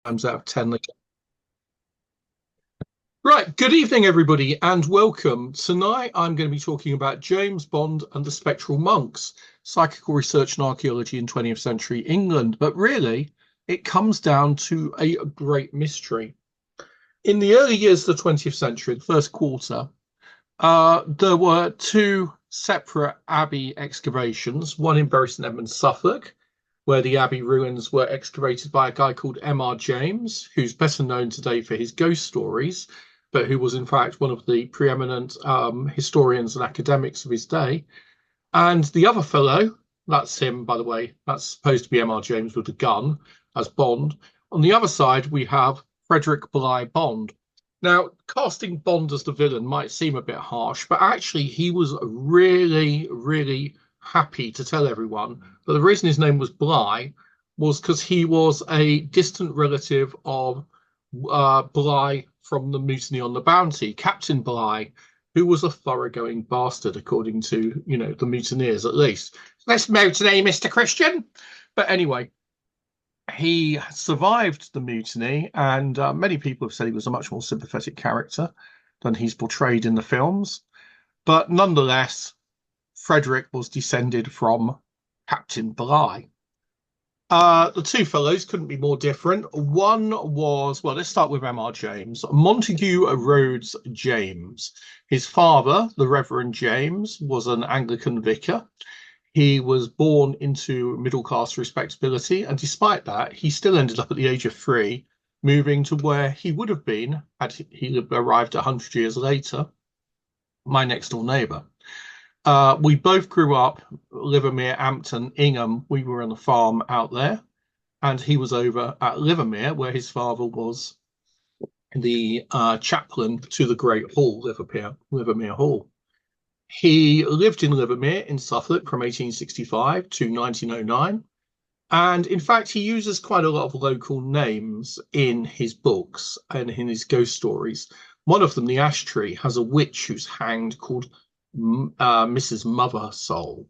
Times out of 10. Right, good evening, everybody, and welcome. Tonight, I'm going to be talking about James Bond and the Spectral Monks, psychical research and archaeology in 20th century England. But really, it comes down to a great mystery. In the early years of the 20th century, the first quarter, there were two separate abbey excavations, one in Bury St Edmunds, Suffolk, where the abbey ruins were excavated by a guy called M.R. James, who's better known today for his ghost stories, but who was in fact one of the preeminent historians and academics of his day. And the other fellow, that's him, by the way, that's supposed to be M.R. James with a gun as Bond. On the other side, we have Frederick Bligh Bond. Now, casting Bond as the villain might seem a bit harsh, but actually, he was really, really happy to tell everyone that the reason his name was Bligh was because he was a distant relative of Bligh from the Mutiny on the Bounty, Captain Bligh, who was a thoroughgoing bastard, according to, the mutineers at least. Let's mutiny, Mr. Christian. But anyway, he survived the mutiny, and many people have said he was a much more sympathetic character than he's portrayed in the films. But nonetheless, Frederick was descended from Captain Bligh. The two fellows couldn't be more different. One was, well, let's start with M.R. James. Montague Rhodes James. His father, the Reverend James, was an Anglican vicar. He was born into middle class respectability, and despite that, he still ended up at the age of 3, moving to where he would have been had he arrived 100 years later, my next door neighbour. We both grew up Livermere, Ampton, Ingham. We were on a farm out there, and he was over at Livermere, where his father was the chaplain to the Great Hall, Livermere Hall. He lived in Livermere in Suffolk from 1865 to 1909. And in fact, he uses quite a lot of local names in his books and in his ghost stories. One of them, The Ash Tree, has a witch who's hanged called Mrs. Mothersole.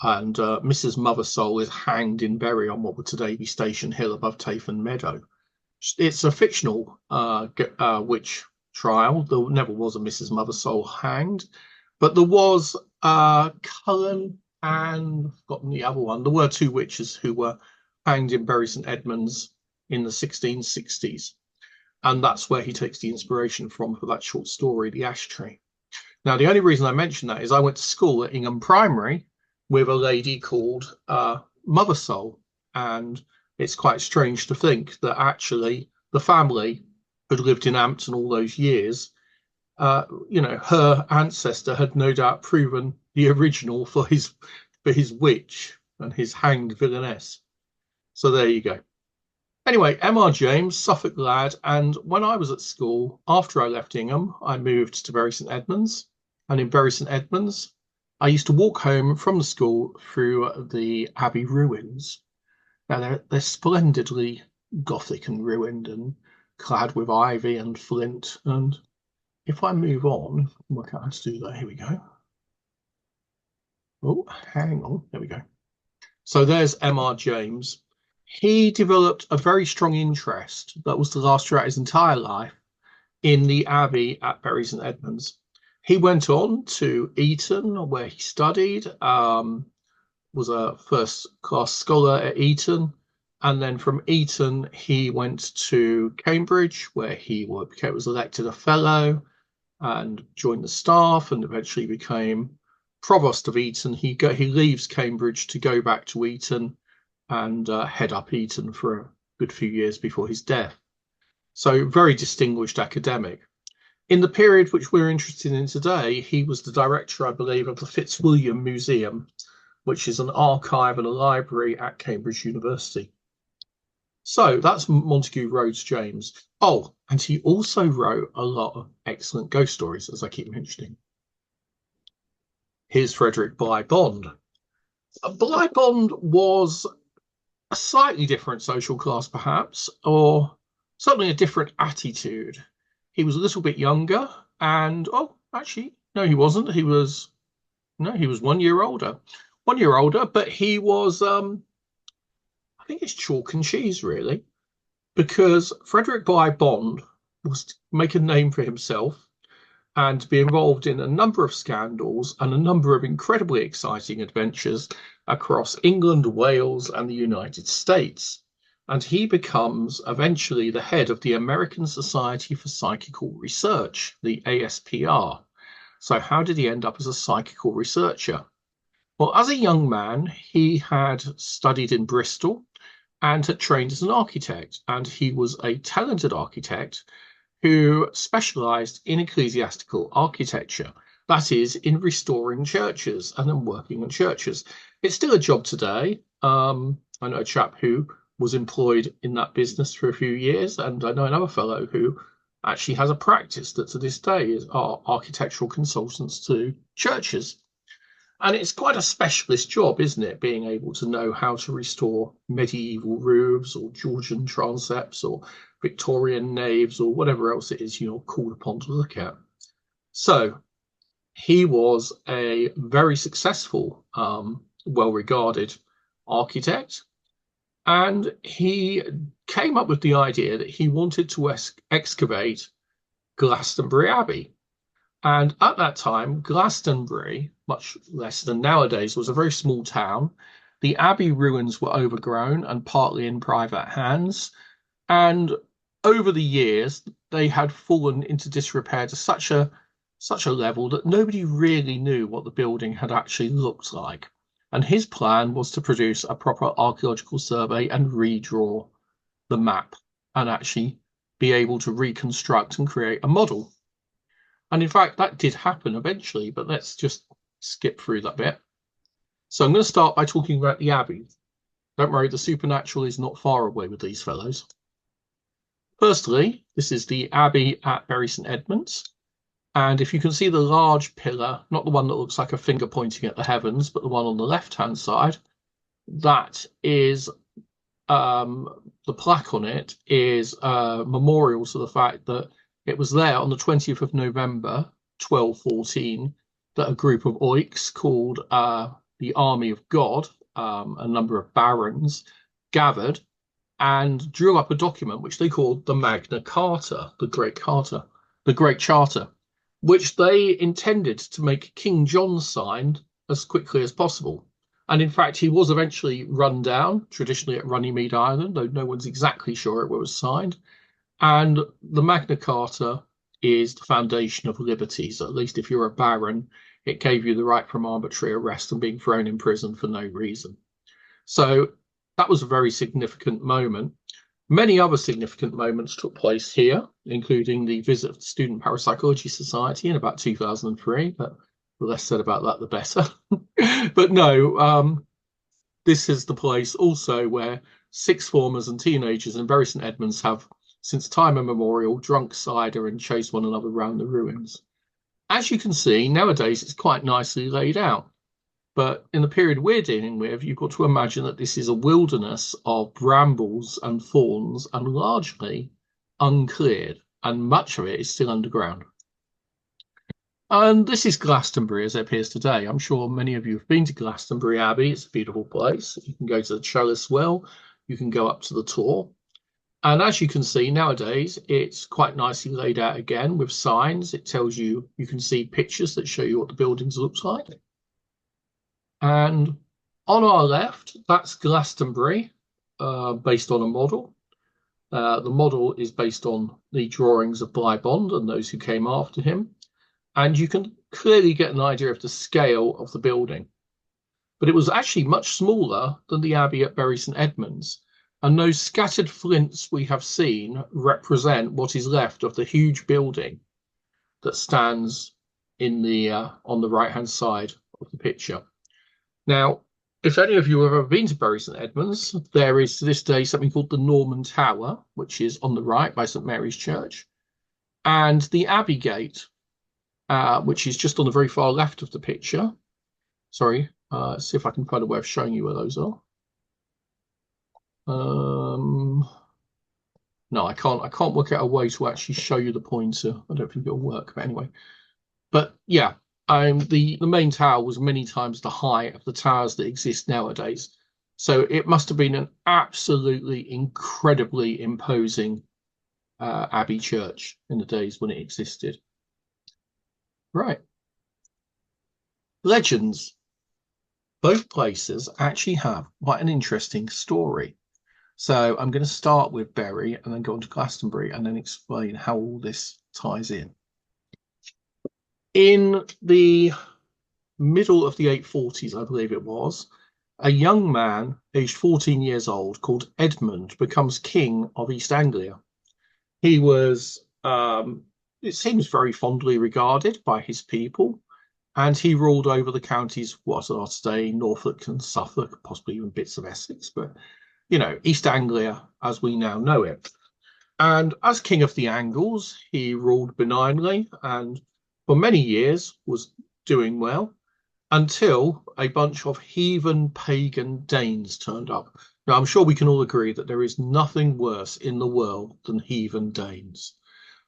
And Mrs. Mothersole is hanged in Bury on what would today be Station Hill above Tafen Meadow. It's a fictional witch trial. There never was a Mrs. Mothersole hanged. But there was Cullen and I've forgotten the other one. There were two witches who were hanged in Bury St Edmunds in the 1660s. And that's where he takes the inspiration from for that short story, The Ash Tree. Now, the only reason I mention that is I went to school at Ingham Primary with a lady called Mothersole. And it's quite strange to think that actually the family had lived in Ampton all those years. Her ancestor had no doubt proven the original for his witch and his hanged villainess. So there you go. Anyway, M.R. James, Suffolk lad, and when I was at school, after I left Ingham, I moved to Bury St Edmunds, and in Bury St Edmunds, I used to walk home from the school through the Abbey ruins. Now they're splendidly Gothic and ruined and clad with ivy and flint, and if I move on, work out how to do that. Here we go. Oh, hang on. There we go. So there's M.R. James. He developed a very strong interest that was to last throughout his entire life in the Abbey at Bury St Edmunds. He went on to Eton, where he studied, was a first-class scholar at Eton, and then from Eton he went to Cambridge, where he was elected a fellow and joined the staff and eventually became provost of Eton. He leaves Cambridge to go back to Eton and head up Eton for a good few years before his death. So very distinguished academic. In the period which we're interested in today, he was the director, I believe, of the Fitzwilliam Museum, which is an archive and a library at Cambridge University. So that's Montague Rhodes James. Oh, and he also wrote a lot of excellent ghost stories, as I keep mentioning. Here's Frederick Bligh Bond. Bligh Bond was a slightly different social class, perhaps, or certainly a different attitude. He was a little bit younger, and actually, no, he wasn't. He was 1 year older. 1 year older, but he was I think it's chalk and cheese, really. because Frederick Bligh Bond was to make a name for himself and to be involved in a number of scandals and a number of incredibly exciting adventures across England, Wales, and the United States. And he becomes eventually the head of the American Society for Psychical Research, the ASPR. So how did he end up as a psychical researcher? Well, as a young man, he had studied in Bristol and had trained as an architect, and he was a talented architect who specialized in ecclesiastical architecture, that is, in restoring churches and then working on churches. It's still a job today. I know a chap who was employed in that business for a few years, and I know another fellow who actually has a practice that to this day are architectural consultants to churches. And it's quite a specialist job, isn't it? Being able to know how to restore medieval roofs or Georgian transepts or Victorian naves or whatever else it is you're called upon to look at. So he was a very successful, well-regarded architect. And he came up with the idea that he wanted to excavate Glastonbury Abbey. And at that time, Glastonbury, much less than nowadays, was a very small town. The abbey ruins were overgrown and partly in private hands. And over the years, they had fallen into disrepair to such a level that nobody really knew what the building had actually looked like. And his plan was to produce a proper archaeological survey and redraw the map and actually be able to reconstruct and create a model. And in fact, that did happen eventually, but let's just skip through that bit. So I'm going to start by talking about the Abbey. Don't worry, the supernatural is not far away with these fellows. Firstly, this is the Abbey at Bury St Edmunds. And if you can see the large pillar, not the one that looks like a finger pointing at the heavens, but the one on the left-hand side, that is the plaque on it is a memorial to the fact that it was there on the 20th of November, 1214, that a group of oiks called the Army of God, a number of barons, gathered and drew up a document which they called the Magna Carta, the Great Charter, which they intended to make King John sign as quickly as possible. And in fact, he was eventually run down, traditionally at Runnymede Island, though no one's exactly sure it was signed. And the Magna Carta is the foundation of liberties. At least if you're a baron, it gave you the right from arbitrary arrest and being thrown in prison for no reason. So that was a very significant moment. Many other significant moments took place here, including the visit of the Student Parapsychology Society in about 2003, but the less said about that, the better. But no, this is the place also where sixth formers and teenagers in Bury St Edmunds have, since time immemorial, drunk cider and chased one another around the ruins. As you can see, nowadays it's quite nicely laid out. But in the period we're dealing with, you've got to imagine that this is a wilderness of brambles and thorns and largely uncleared, and much of it is still underground. And this is Glastonbury as it appears today. I'm sure many of you have been to Glastonbury Abbey. It's a beautiful place. You can go to the Chalice Well, you can go up to the Tor. And as you can see nowadays, it's quite nicely laid out again with signs. It tells you, you can see pictures that show you what the buildings look like. And on our left, that's Glastonbury, based on a model. The model is based on the drawings of Bligh Bond and those who came after him. And you can clearly get an idea of the scale of the building. But it was actually much smaller than the Abbey at Bury St Edmunds. And those scattered flints we have seen represent what is left of the huge building that stands in the on the right-hand side of the picture. Now, if any of you have ever been to Bury St Edmunds, there is to this day something called the Norman Tower, which is on the right by St Mary's Church, and the Abbey Gate, which is just on the very far left of the picture. Sorry, see if I can find a way of showing you where those are. No, I can't work out a way to actually show you the pointer. I don't think it'll work, but anyway. But yeah, the main tower was many times the height of the towers that exist nowadays. So it must have been an absolutely incredibly imposing abbey church in the days when it existed. Right. Legends. Both places actually have quite an interesting story. So I'm going to start with Bury and then go on to Glastonbury and then explain how all this ties in. In the middle of the 840s, I believe it was, a young man aged 14 years old called Edmund becomes king of East Anglia. He was, it seems, very fondly regarded by his people, and he ruled over the counties, what are today Norfolk and Suffolk, possibly even bits of Essex, but East Anglia as we now know it. And as King of the Angles, he ruled benignly and for many years was doing well until a bunch of heathen pagan Danes turned up. Now, I'm sure we can all agree that there is nothing worse in the world than heathen Danes.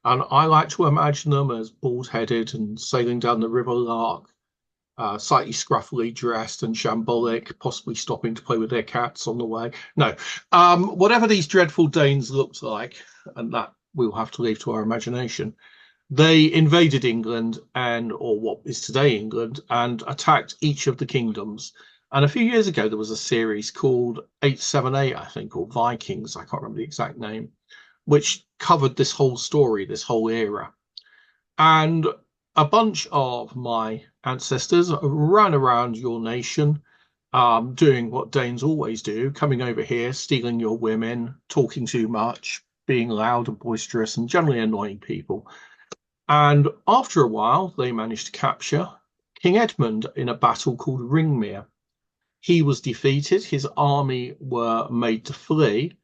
And I like to imagine them as bald-headed and sailing down the River Lark, slightly scruffily dressed and shambolic, possibly stopping to play with their cats on the way. No, whatever these dreadful Danes looked like, and that we'll have to leave to our imagination, they invaded England or what is today England, and attacked each of the kingdoms. And a few years ago, there was a series called 878, I think, or Vikings. I can't remember the exact name, which covered this whole story, this whole era. And a bunch of my ancestors ran around your nation, doing what Danes always do, coming over here, stealing your women, talking too much, being loud and boisterous, and generally annoying people. And after a while, they managed to capture King Edmund in a battle called Ringmere. He was defeated, his army were made to flee.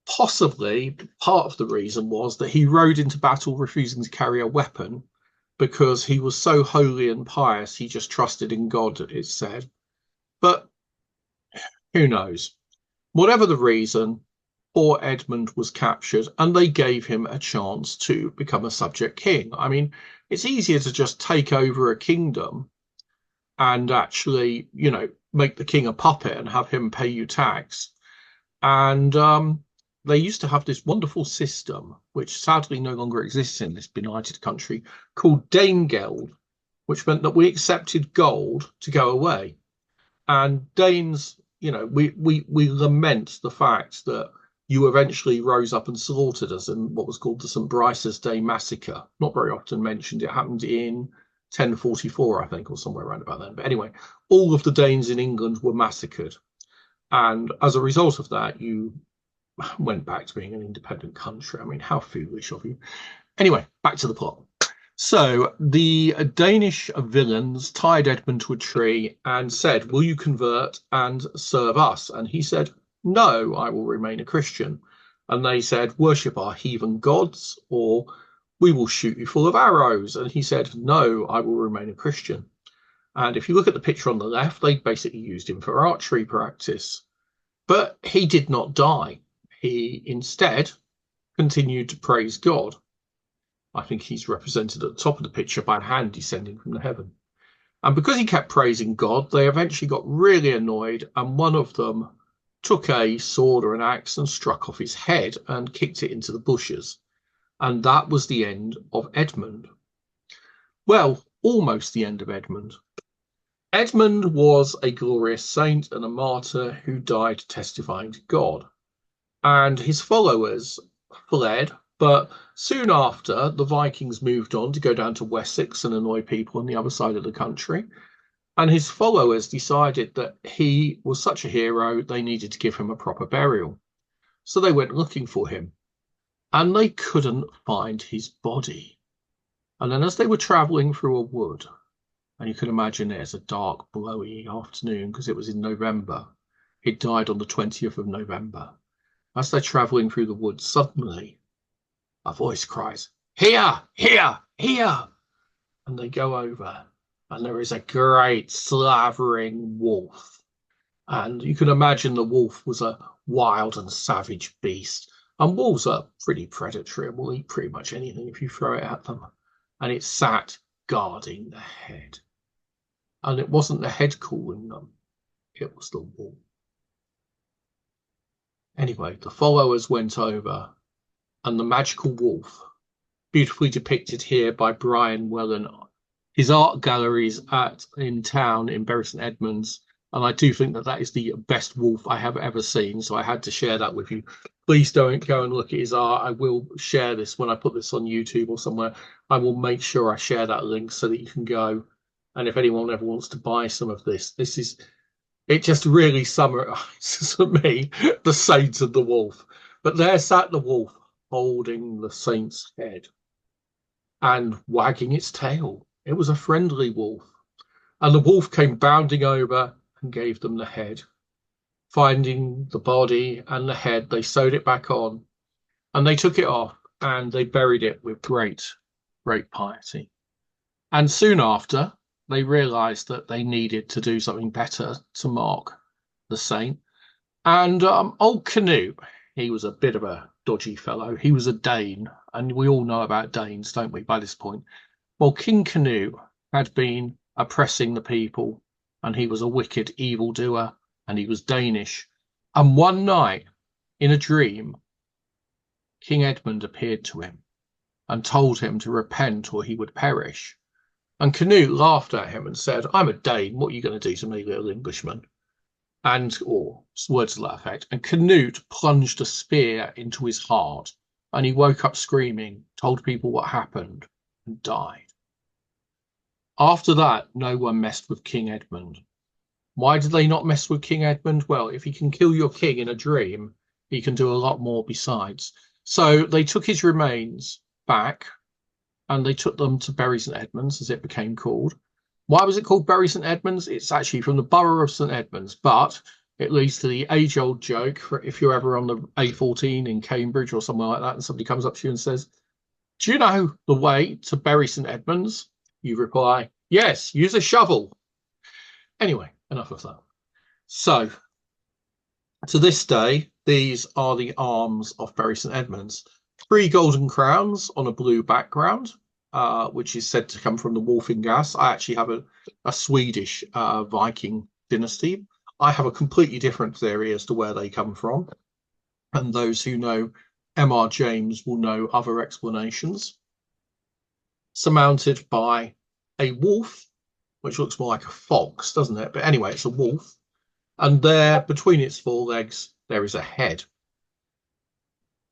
Possibly part of the reason was that he rode into battle refusing to carry a weapon because he was so holy and pious, he just trusted in God, it's said. But who knows? Whatever the reason, poor Edmund was captured and they gave him a chance to become a subject king. I mean, it's easier to just take over a kingdom and actually, make the king a puppet and have him pay you tax. And they used to have this wonderful system, which sadly no longer exists in this benighted country, called Danegeld, which meant that we accepted gold to go away. And Danes, we lament the fact that you eventually rose up and slaughtered us in what was called the St. Brice's Day Massacre. Not very often mentioned. It happened in 1044, I think, or somewhere around about then. But anyway, all of the Danes in England were massacred. And as a result of that, you went back to being an independent country. I mean, how foolish of you. Anyway, back to the plot. So the Danish villains tied Edmund to a tree and said, "Will you convert and serve us?" And he said, "No, I will remain a Christian." And they said, "Worship our heathen gods, or we will shoot you full of arrows." And he said, "No, I will remain a Christian." And if you look at the picture on the left, they basically used him for archery practice. But he did not die. He instead continued to praise God. I think he's represented at the top of the picture by a hand descending from the heaven. And because he kept praising God, they eventually got really annoyed, and one of them took a sword or an axe and struck off his head and kicked it into the bushes. And that was the end of Edmund. Well, almost the end of Edmund. Edmund was a glorious saint and a martyr who died testifying to God. And his followers fled, but soon after, the Vikings moved on to go down to Wessex and annoy people on the other side of the country. And his followers decided that he was such a hero, they needed to give him a proper burial. So they went looking for him, and they couldn't find his body. And then as they were traveling through a wood, and you can imagine it as a dark, blowy afternoon because it was in November. He died on the 20th of November. As they're traveling through the woods, suddenly a voice cries, "Here, here, here!" And they go over, and there is a great slavering wolf. And you can imagine the wolf was a wild and savage beast. And wolves are pretty predatory and will eat pretty much anything if you throw it at them. And it sat guarding the head. And it wasn't the head calling them, it was the wolf. Anyway, the followers went over, and the magical wolf, beautifully depicted here by Brian Wellen, his art galleries in town in Bury St Edmunds, and I do think that that is the best wolf I have ever seen, so I had to share that with you. Please don't go and look at his art. I will share this when I put this on YouTube or somewhere. I will make sure I share that link so that you can go, and if anyone ever wants to buy some of this, it just really summarizes for me the saint and the wolf. But there sat the wolf holding the saint's head and wagging its tail. It was a friendly wolf. And the wolf came bounding over and gave them the head. Finding the body and the head, they sewed it back on, and they took it off and they buried it with great, great piety. And soon after, they realized that they needed to do something better to mark the saint. And old Canute, he was a bit of a dodgy fellow. He was a Dane, and we all know about Danes, don't we, by this point? Well, King Canute had been oppressing the people, and he was a wicked evildoer, and he was Danish. And one night, in a dream, King Edmund appeared to him and told him to repent or he would perish. And Canute laughed at him and said, "I'm a Dane, what are you going to do to me, little Englishman?" Or words to that effect. And Canute plunged a spear into his heart, and he woke up screaming, told people what happened, and died. After that, no one messed with King Edmund. Why did they not mess with King Edmund? Well, if he can kill your king in a dream, he can do a lot more besides. So they took his remains back, and they took them to Bury St Edmunds, as it became called. Why was it called Bury St Edmunds? It's actually from the borough of St Edmunds, but it leads to the age-old joke. If you're ever on the A14 in Cambridge or somewhere like that, and somebody comes up to you and says, "Do you know the way to Bury St Edmunds?" You reply, "Yes, use a shovel." Anyway, enough of that. So, to this day, these are the arms of Bury St Edmunds. 3 golden crowns on a blue background, which is said to come from the Wolfingas. I actually have a Swedish Viking dynasty. I have a completely different theory as to where they come from. And those who know M.R. James will know other explanations. Surmounted by a wolf, which looks more like a fox, doesn't it? But anyway, it's a wolf. And there, between its forelegs, there is a head.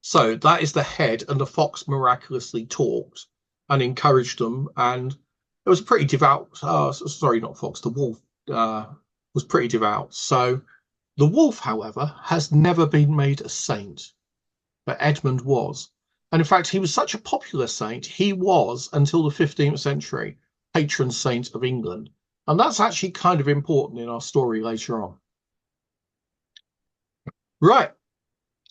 So that is the head, and the fox miraculously talked and encouraged them. And it was pretty devout. Sorry, not fox. The wolf was pretty devout. So the wolf, however, has never been made a saint, but Edmund was. And in fact, he was such a popular saint, he was, until the 15th century, patron saint of England. And that's actually kind of important in our story later on. Right.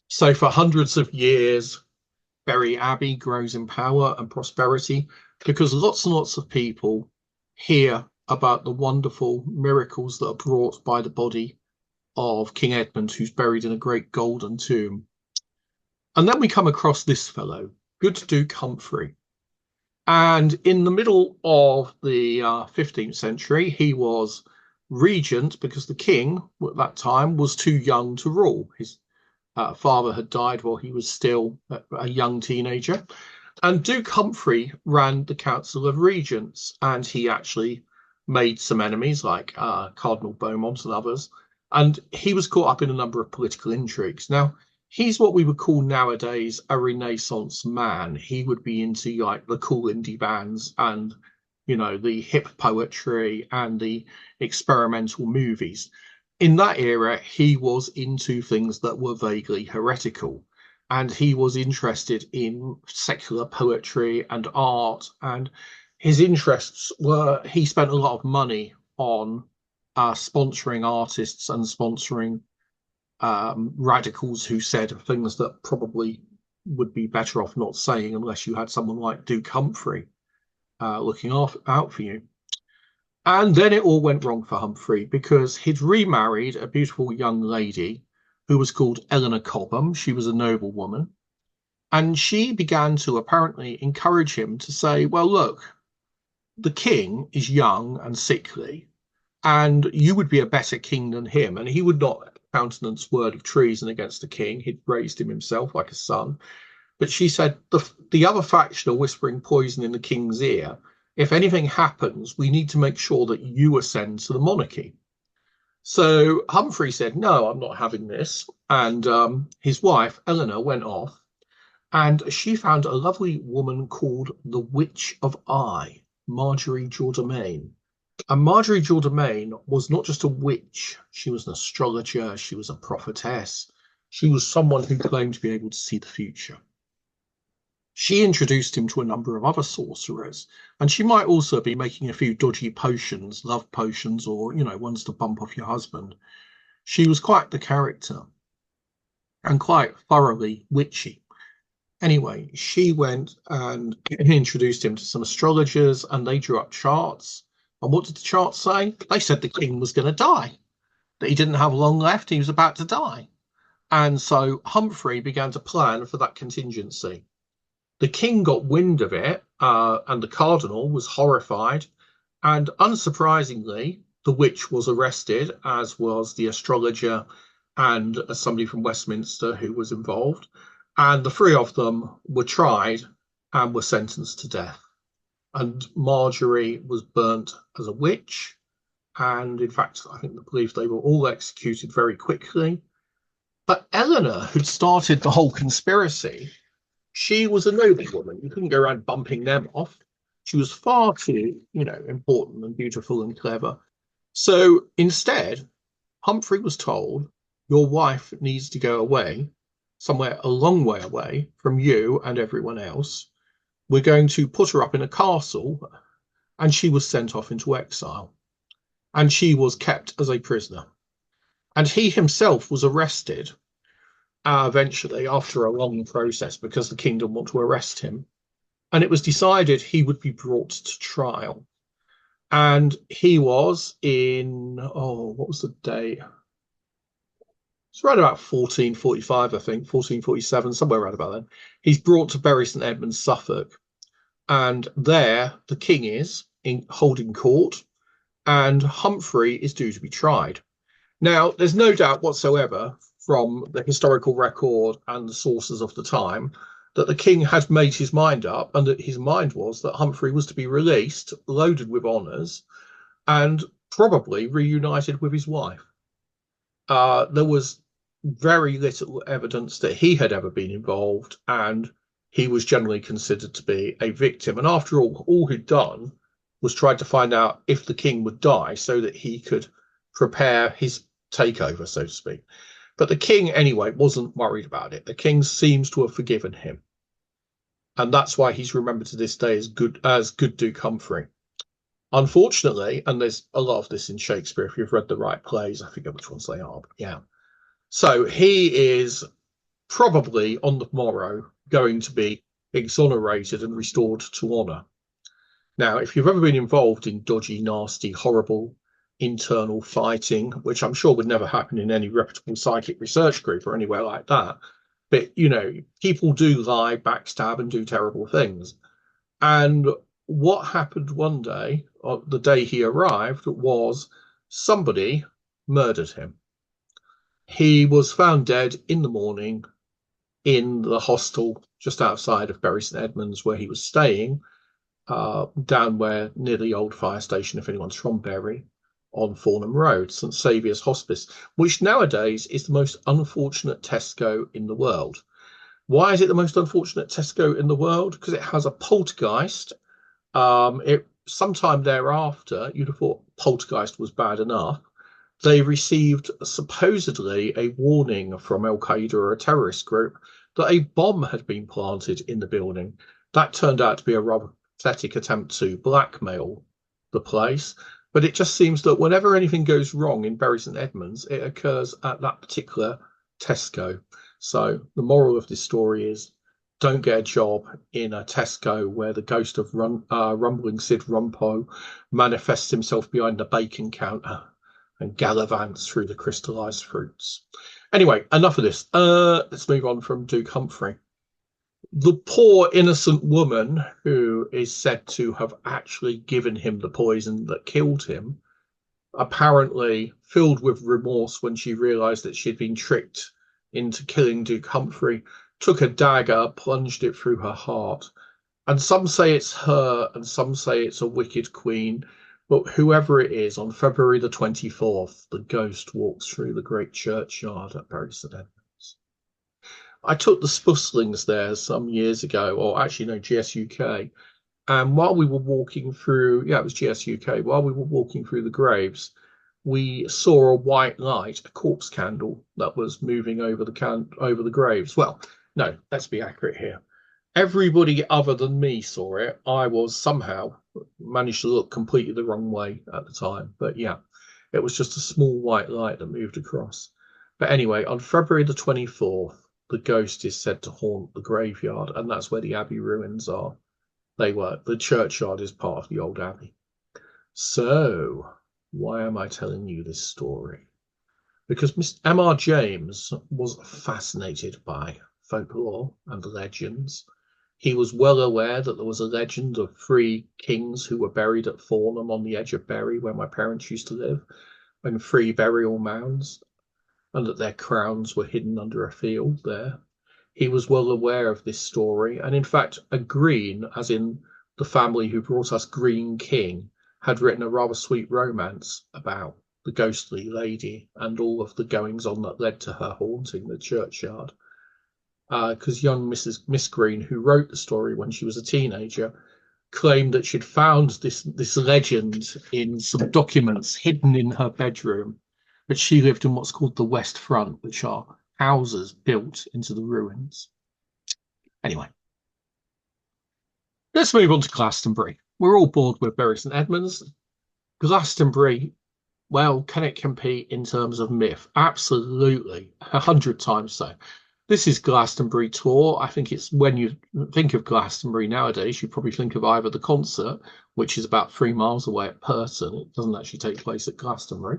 So for hundreds of years, Bury Abbey grows in power and prosperity because lots and lots of people hear about the wonderful miracles that are brought by the body of King Edmund, who's buried in a great golden tomb. And then we come across this fellow, Good Duke Humphrey. And in the middle of the 15th century, he was regent because the king at that time was too young to rule. His father had died while he was still a young teenager. And Duke Humphrey ran the Council of Regents, and he actually made some enemies like Cardinal Beaumont and others. And he was caught up in a number of political intrigues. Now, he's what we would call nowadays a Renaissance man. He would be into like the cool indie bands and, you know, the hip poetry and the experimental movies. In that era, he was into things that were vaguely heretical, and he was interested in secular poetry and art. And his interests were, he spent a lot of money on sponsoring artists and sponsoring radicals who said things that probably would be better off not saying unless you had someone like Duke Humphrey looking out for you. And then it all went wrong for Humphrey because he'd remarried a beautiful young lady who was called Eleanor Cobham. She was a noblewoman. And she began to apparently encourage him to say, well, look, the king is young and sickly, and you would be a better king than him. And he would not countenance word of treason against the king. He'd raised him himself like a son. But she said the other faction are whispering poison in the king's ear. If anything happens, we need to make sure that you ascend to the monarchy. So Humphrey said, no, I'm not having this. And his wife, Eleanor, went off and she found a lovely woman called the Witch of Eye, Marjorie Jourdamain. And Marjorie Jourdamain was not just a witch, she was an astrologer, she was a prophetess, she was someone who claimed to be able to see the future. She introduced him to a number of other sorcerers, and she might also be making a few dodgy potions, love potions, or, ones to bump off your husband. She was quite the character and quite thoroughly witchy. Anyway, she went and introduced him to some astrologers, and they drew up charts. And what did the charts say? They said the king was going to die, that he didn't have long left, he was about to die. And so Humphrey began to plan for that contingency. The king got wind of it, and the cardinal was horrified. And unsurprisingly, the witch was arrested, as was the astrologer and somebody from Westminster who was involved. And the three of them were tried and were sentenced to death. And Marjorie was burnt as a witch. And in fact, I believe they were all executed very quickly. But Eleanor, who'd started the whole conspiracy, she was a noblewoman. You couldn't go around bumping them off. She was far too, important and beautiful and clever. So instead, Humphrey was told, your wife needs to go away, somewhere a long way away from you and everyone else. We're going to put her up in a castle. And she was sent off into exile. And she was kept as a prisoner. And he himself was arrested eventually after a long process because the king didn't want to arrest him. And it was decided he would be brought to trial. And he was in, what was the date? It's right about 1445, I think, 1447, somewhere around about then. He's brought to Bury St Edmunds, Suffolk. And there the king is holding court, and Humphrey is due to be tried. Now, there's no doubt whatsoever from the historical record and the sources of the time that the king had made his mind up, and that his mind was that Humphrey was to be released, loaded with honours, and probably reunited with his wife. There was very little evidence that he had ever been involved, and he was generally considered to be a victim. And after all he'd done was tried to find out if the king would die so that he could prepare his takeover, so to speak. But the king, anyway, wasn't worried about it. The king seems to have forgiven him. And that's why he's remembered to this day as Good Duke Humphrey. Unfortunately, and there's a lot of this in Shakespeare, if you've read the right plays, I forget which ones they are, but yeah. So he is probably on the morrow going to be exonerated and restored to honour. Now, if you've ever been involved in dodgy, nasty, horrible internal fighting, which I'm sure would never happen in any reputable psychic research group or anywhere like that, but, people do lie, backstab, and do terrible things. And what happened one day, the day he arrived, was somebody murdered him. He was found dead in the morning in the hostel just outside of Bury St Edmunds, where he was staying, down near the old fire station, if anyone's from Bury, on Farnham Road, St Saviour's Hospice, which nowadays is the most unfortunate Tesco in the world. Why is it the most unfortunate Tesco in the world? Because it has a poltergeist. Sometime thereafter, you'd have thought poltergeist was bad enough. They received supposedly a warning from Al Qaeda or a terrorist group that a bomb had been planted in the building. That turned out to be a rather pathetic attempt to blackmail the place. But it just seems that whenever anything goes wrong in Bury St Edmunds, it occurs at that particular Tesco. So the moral of this story is don't get a job in a Tesco where the ghost of rumbling Sid Rumpo manifests himself behind the bacon counter and gallivants through the crystallized fruits. Anyway, enough of this. Let's move on from Duke Humphrey. The poor innocent woman who is said to have actually given him the poison that killed him apparently filled with remorse when she realized that she'd been tricked into killing Duke Humphrey, took a dagger, plunged it through her heart. And some say it's her, and some say it's a wicked queen. But whoever it is, on February the 24th, the ghost walks through the great churchyard at Bury St Edmunds. I took the Spuslings there some years ago, or actually, no, GSUK. And while we were walking through, yeah, it was GSUK, while we were walking through the graves, we saw a white light, a corpse candle that was moving over over the graves. Well, no, let's be accurate here. Everybody other than me saw it. I was somehow managed to look completely the wrong way at the time. But yeah, it was just a small white light that moved across. But anyway, on February the 24th, the ghost is said to haunt the graveyard, and that's where the abbey ruins are. The churchyard is part of the old abbey. So, why am I telling you this story? Because Mr. M.R. James was fascinated by folklore and legends. He was well aware that there was a legend of three kings who were buried at Farnham on the edge of Bury, where my parents used to live, in three burial mounds, and that their crowns were hidden under a field there. He was well aware of this story, and in fact, a Green, as in the family who brought us Green King, had written a rather sweet romance about the ghostly lady and all of the goings on that led to her haunting the churchyard. Because young Miss Green, who wrote the story when she was a teenager, claimed that she'd found this legend in some documents hidden in her bedroom. But she lived in what's called the West Front, which are houses built into the ruins. Anyway, let's move on to Glastonbury. We're all bored with Bury St Edmunds. Glastonbury, well, can it compete in terms of myth? Absolutely, 100 times so. This is Glastonbury Tour. I think it's when you think of Glastonbury nowadays, you probably think of either the concert, which is about 3 miles away at Purton. It doesn't actually take place at Glastonbury.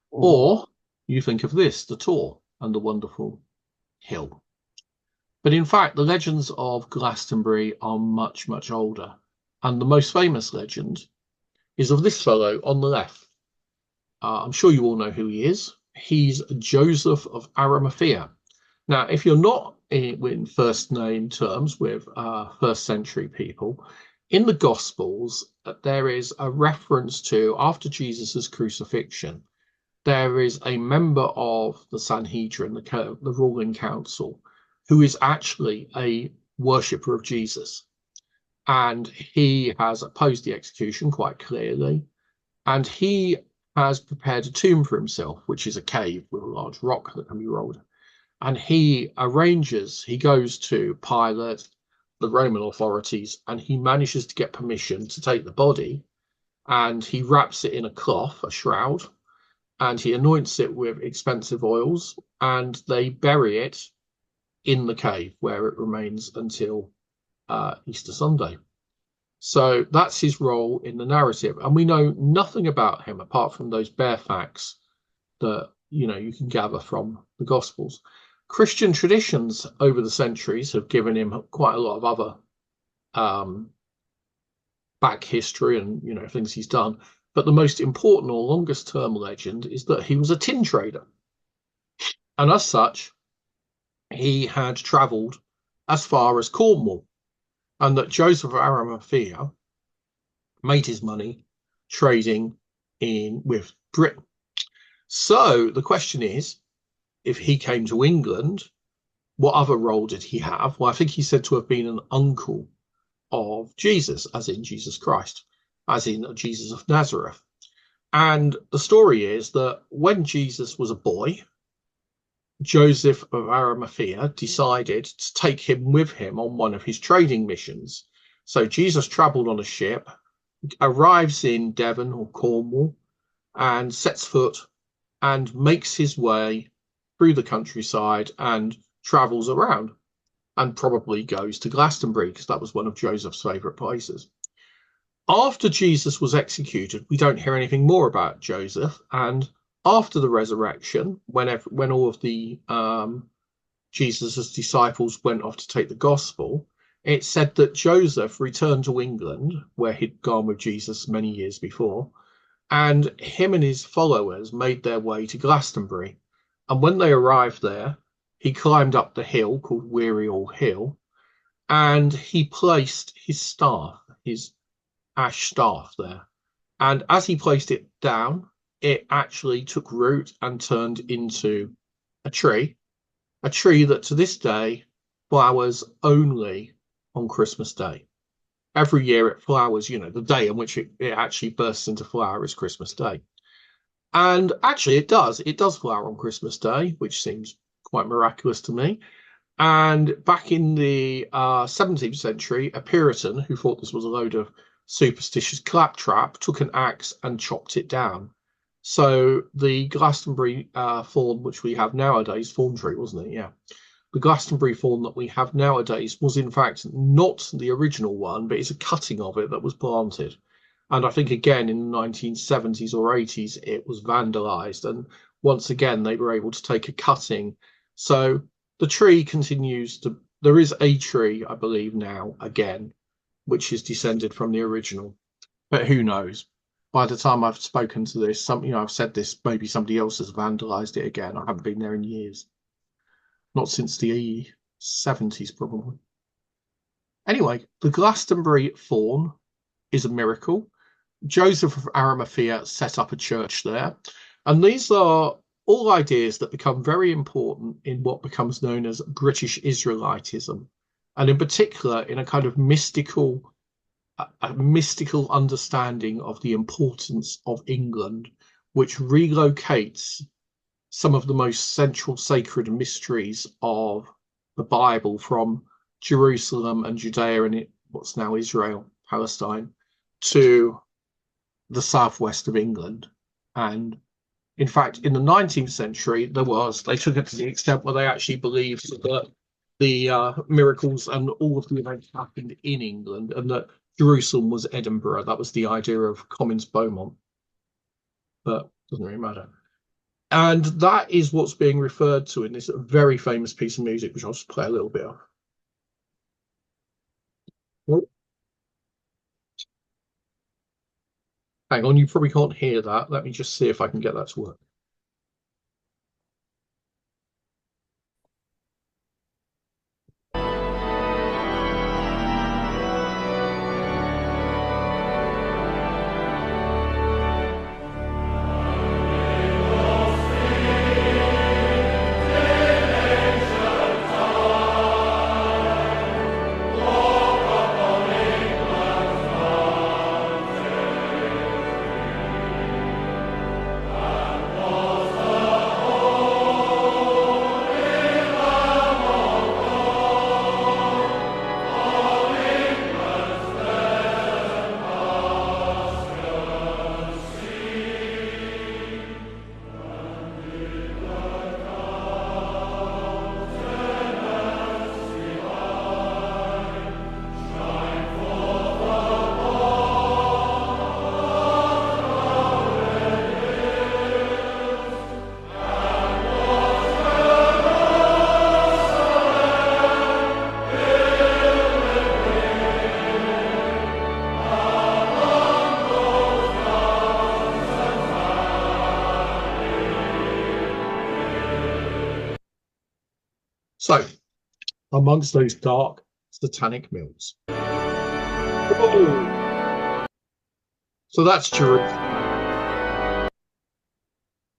Or you think of this, the tour and the wonderful hill. But in fact, the legends of Glastonbury are much, much older. And the most famous legend is of this fellow on the left. I'm sure you all know who he is. He's Joseph of Arimathea. Now, if you're not in first name terms with first century people, in the Gospels, there is a reference to, after Jesus's crucifixion, there is a member of the Sanhedrin, the ruling council, who is actually a worshipper of Jesus. And he has opposed the execution quite clearly. And he has prepared a tomb for himself, which is a cave with a large rock that can be rolled. And he goes to Pilate, the Roman authorities, and he manages to get permission to take the body, and he wraps it in a cloth, a shroud, and he anoints it with expensive oils, and they bury it in the cave where it remains until Easter Sunday. So that's his role in the narrative, and we know nothing about him apart from those bare facts that you can gather from the Gospels. Christian traditions over the centuries have given him quite a lot of other back history and things he's done. But the most important or longest term legend is that he was a tin trader. And as such, he had travelled as far as Cornwall, and that Joseph of Arimathea made his money trading with Britain. So the question is, if he came to England, what other role did he have? Well, I think he's said to have been an uncle of Jesus, as in Jesus Christ, as in Jesus of Nazareth. And the story is that when Jesus was a boy, Joseph of Arimathea decided to take him with him on one of his trading missions. So Jesus travelled on a ship, arrives in Devon or Cornwall, and sets foot and makes his way through the countryside and travels around, and probably goes to Glastonbury because that was one of Joseph's favourite places. After Jesus was executed, we don't hear anything more about Joseph, and after the resurrection, when all of the Jesus's disciples went off to take the gospel, it said that Joseph returned to England, where he'd gone with Jesus many years before, And him and his followers made their way to Glastonbury. And when they arrived there, he climbed up the hill called Weary Hill, and he placed his staff, his ash staff there. And as he placed it down, it actually took root and turned into a tree that to this day flowers only on Christmas Day. Every year it flowers, the day on which it actually bursts into flower is Christmas Day. And actually it does flower on Christmas Day, which seems quite miraculous to me. And back in the 17th century, a Puritan who thought this was a load of superstitious claptrap took an axe and chopped it down. So the Glastonbury thorn, which we have nowadays, thorn tree, wasn't it? Yeah. The Glastonbury thorn that we have nowadays was in fact not the original one, but it's a cutting of it that was planted. And I think again in the 1970s or 80s, it was vandalized. And once again, they were able to take a cutting. So the tree continues to, there is a tree, I believe now, again, which is descended from the original. But who knows? By the time I've spoken to this, I've said this, maybe somebody else has vandalized it again. I haven't been there in years. Not since the 70s, probably. Anyway, the Glastonbury thorn is a miracle. Joseph of Arimathea set up a church there. And these are all ideas that become very important in what becomes known as British Israelitism. And in particular, in a kind of mystical understanding of the importance of England, which relocates some of the most central sacred mysteries of the Bible from Jerusalem and Judea and what's now Israel, Palestine, to the southwest of England. And in fact, in the 19th century, they took it to the extent where they actually believed that the miracles and all of the events happened in England and that Jerusalem was Edinburgh. That was the idea of Comyns Beaumont. But it doesn't really matter. And that is what's being referred to in this very famous piece of music, which I'll just play a little bit of. Oh. Hang on, you probably can't hear that. Let me just see if I can get that to work. So, amongst those dark satanic mills. Oh. So that's Jerusalem.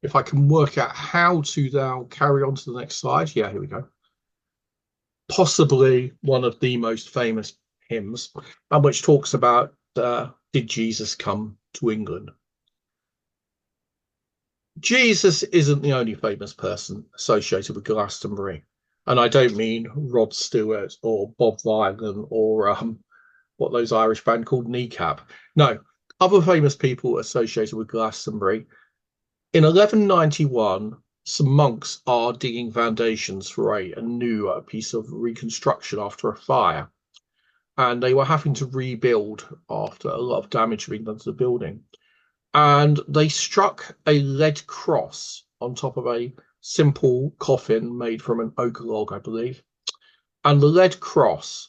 If I can work out how to now carry on to the next slide. Yeah, here we go. Possibly one of the most famous hymns, and which talks about did Jesus come to England? Jesus isn't the only famous person associated with Glastonbury. And I don't mean Rod Stewart or Bob Vylan or what those Irish band called Kneecap. No, other famous people associated with Glastonbury. In 1191, some monks are digging foundations for a new piece of reconstruction after a fire. And they were having to rebuild after a lot of damage had been done to the building. And they struck a lead cross on top of a simple coffin made from an oak log, I believe. And the lead cross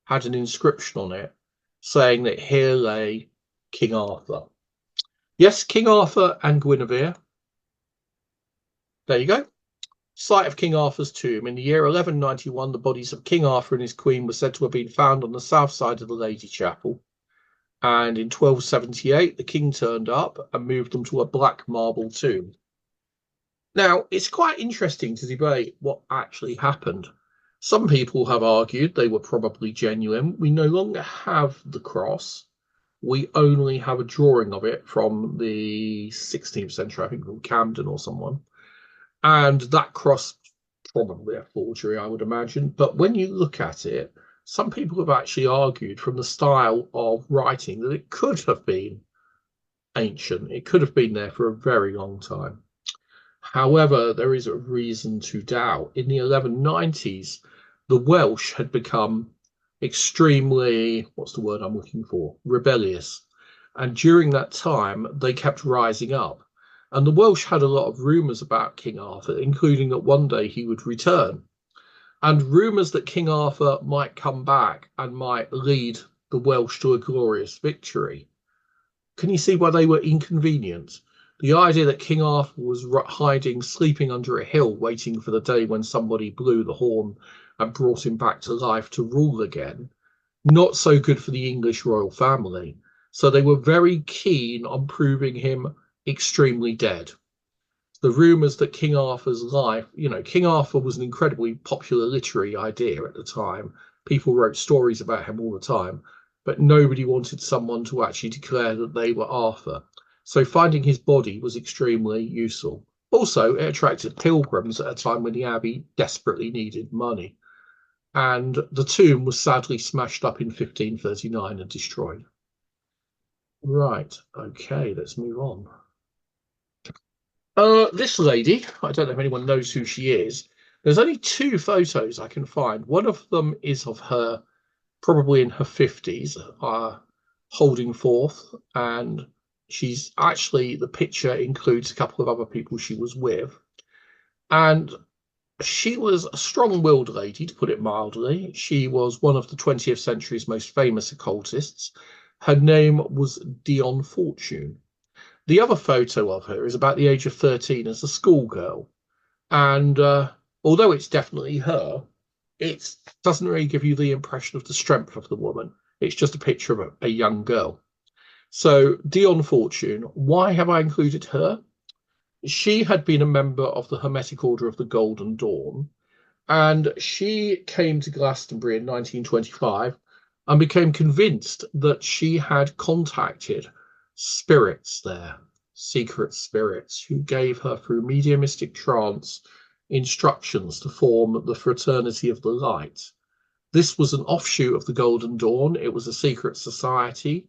had an inscription on it saying that here lay King Arthur. Yes, King Arthur and Guinevere. There you go. Site of King Arthur's tomb. In the year 1191, the bodies of King Arthur and his queen were said to have been found on the south side of the Lady Chapel. And in 1278, the king turned up and moved them to a black marble tomb. Now, it's quite interesting to debate what actually happened. Some people have argued they were probably genuine. We no longer have the cross. We only have a drawing of it from the 16th century, I think, from Camden or someone. And that cross, probably a forgery, I would imagine. But when you look at it, some people have actually argued from the style of writing that it could have been ancient. It could have been there for a very long time. However, there is a reason to doubt. In the 1190s, the Welsh had become extremely, what's the word I'm looking for? Rebellious. And during that time, they kept rising up. And the Welsh had a lot of rumours about King Arthur, including that one day he would return. And rumours that King Arthur might come back and might lead the Welsh to a glorious victory. Can you see why they were inconvenient? The idea that King Arthur was hiding, sleeping under a hill, waiting for the day when somebody blew the horn and brought him back to life to rule again, not so good for the English royal family. So they were very keen on proving him extremely dead. The rumours that King Arthur's life, King Arthur was an incredibly popular literary idea at the time. People wrote stories about him all the time, but nobody wanted someone to actually declare that they were Arthur. So finding his body was extremely useful. Also, it attracted pilgrims at a time when the abbey desperately needed money. And the tomb was sadly smashed up in 1539 and destroyed. Right, okay, let's move on. This lady, I don't know if anyone knows who she is. There's only two photos I can find. One of them is of her, probably in her 50s, holding forth, and she's actually, the picture includes a couple of other people she was with. And she was a strong-willed lady, to put it mildly. She was one of the 20th century's most famous occultists. Her name was Dion Fortune. The other photo of her is about the age of 13 as a schoolgirl. And although it's definitely her, it doesn't really give you the impression of the strength of the woman. It's just a picture of a young girl. So Dion Fortune, why have I included her? She had been a member of the Hermetic Order of the Golden Dawn, and she came to Glastonbury in 1925 and became convinced that she had contacted spirits there, secret spirits, who gave her, through mediumistic trance, instructions to form the Fraternity of the Light. This was an offshoot of the Golden Dawn. It was a secret society,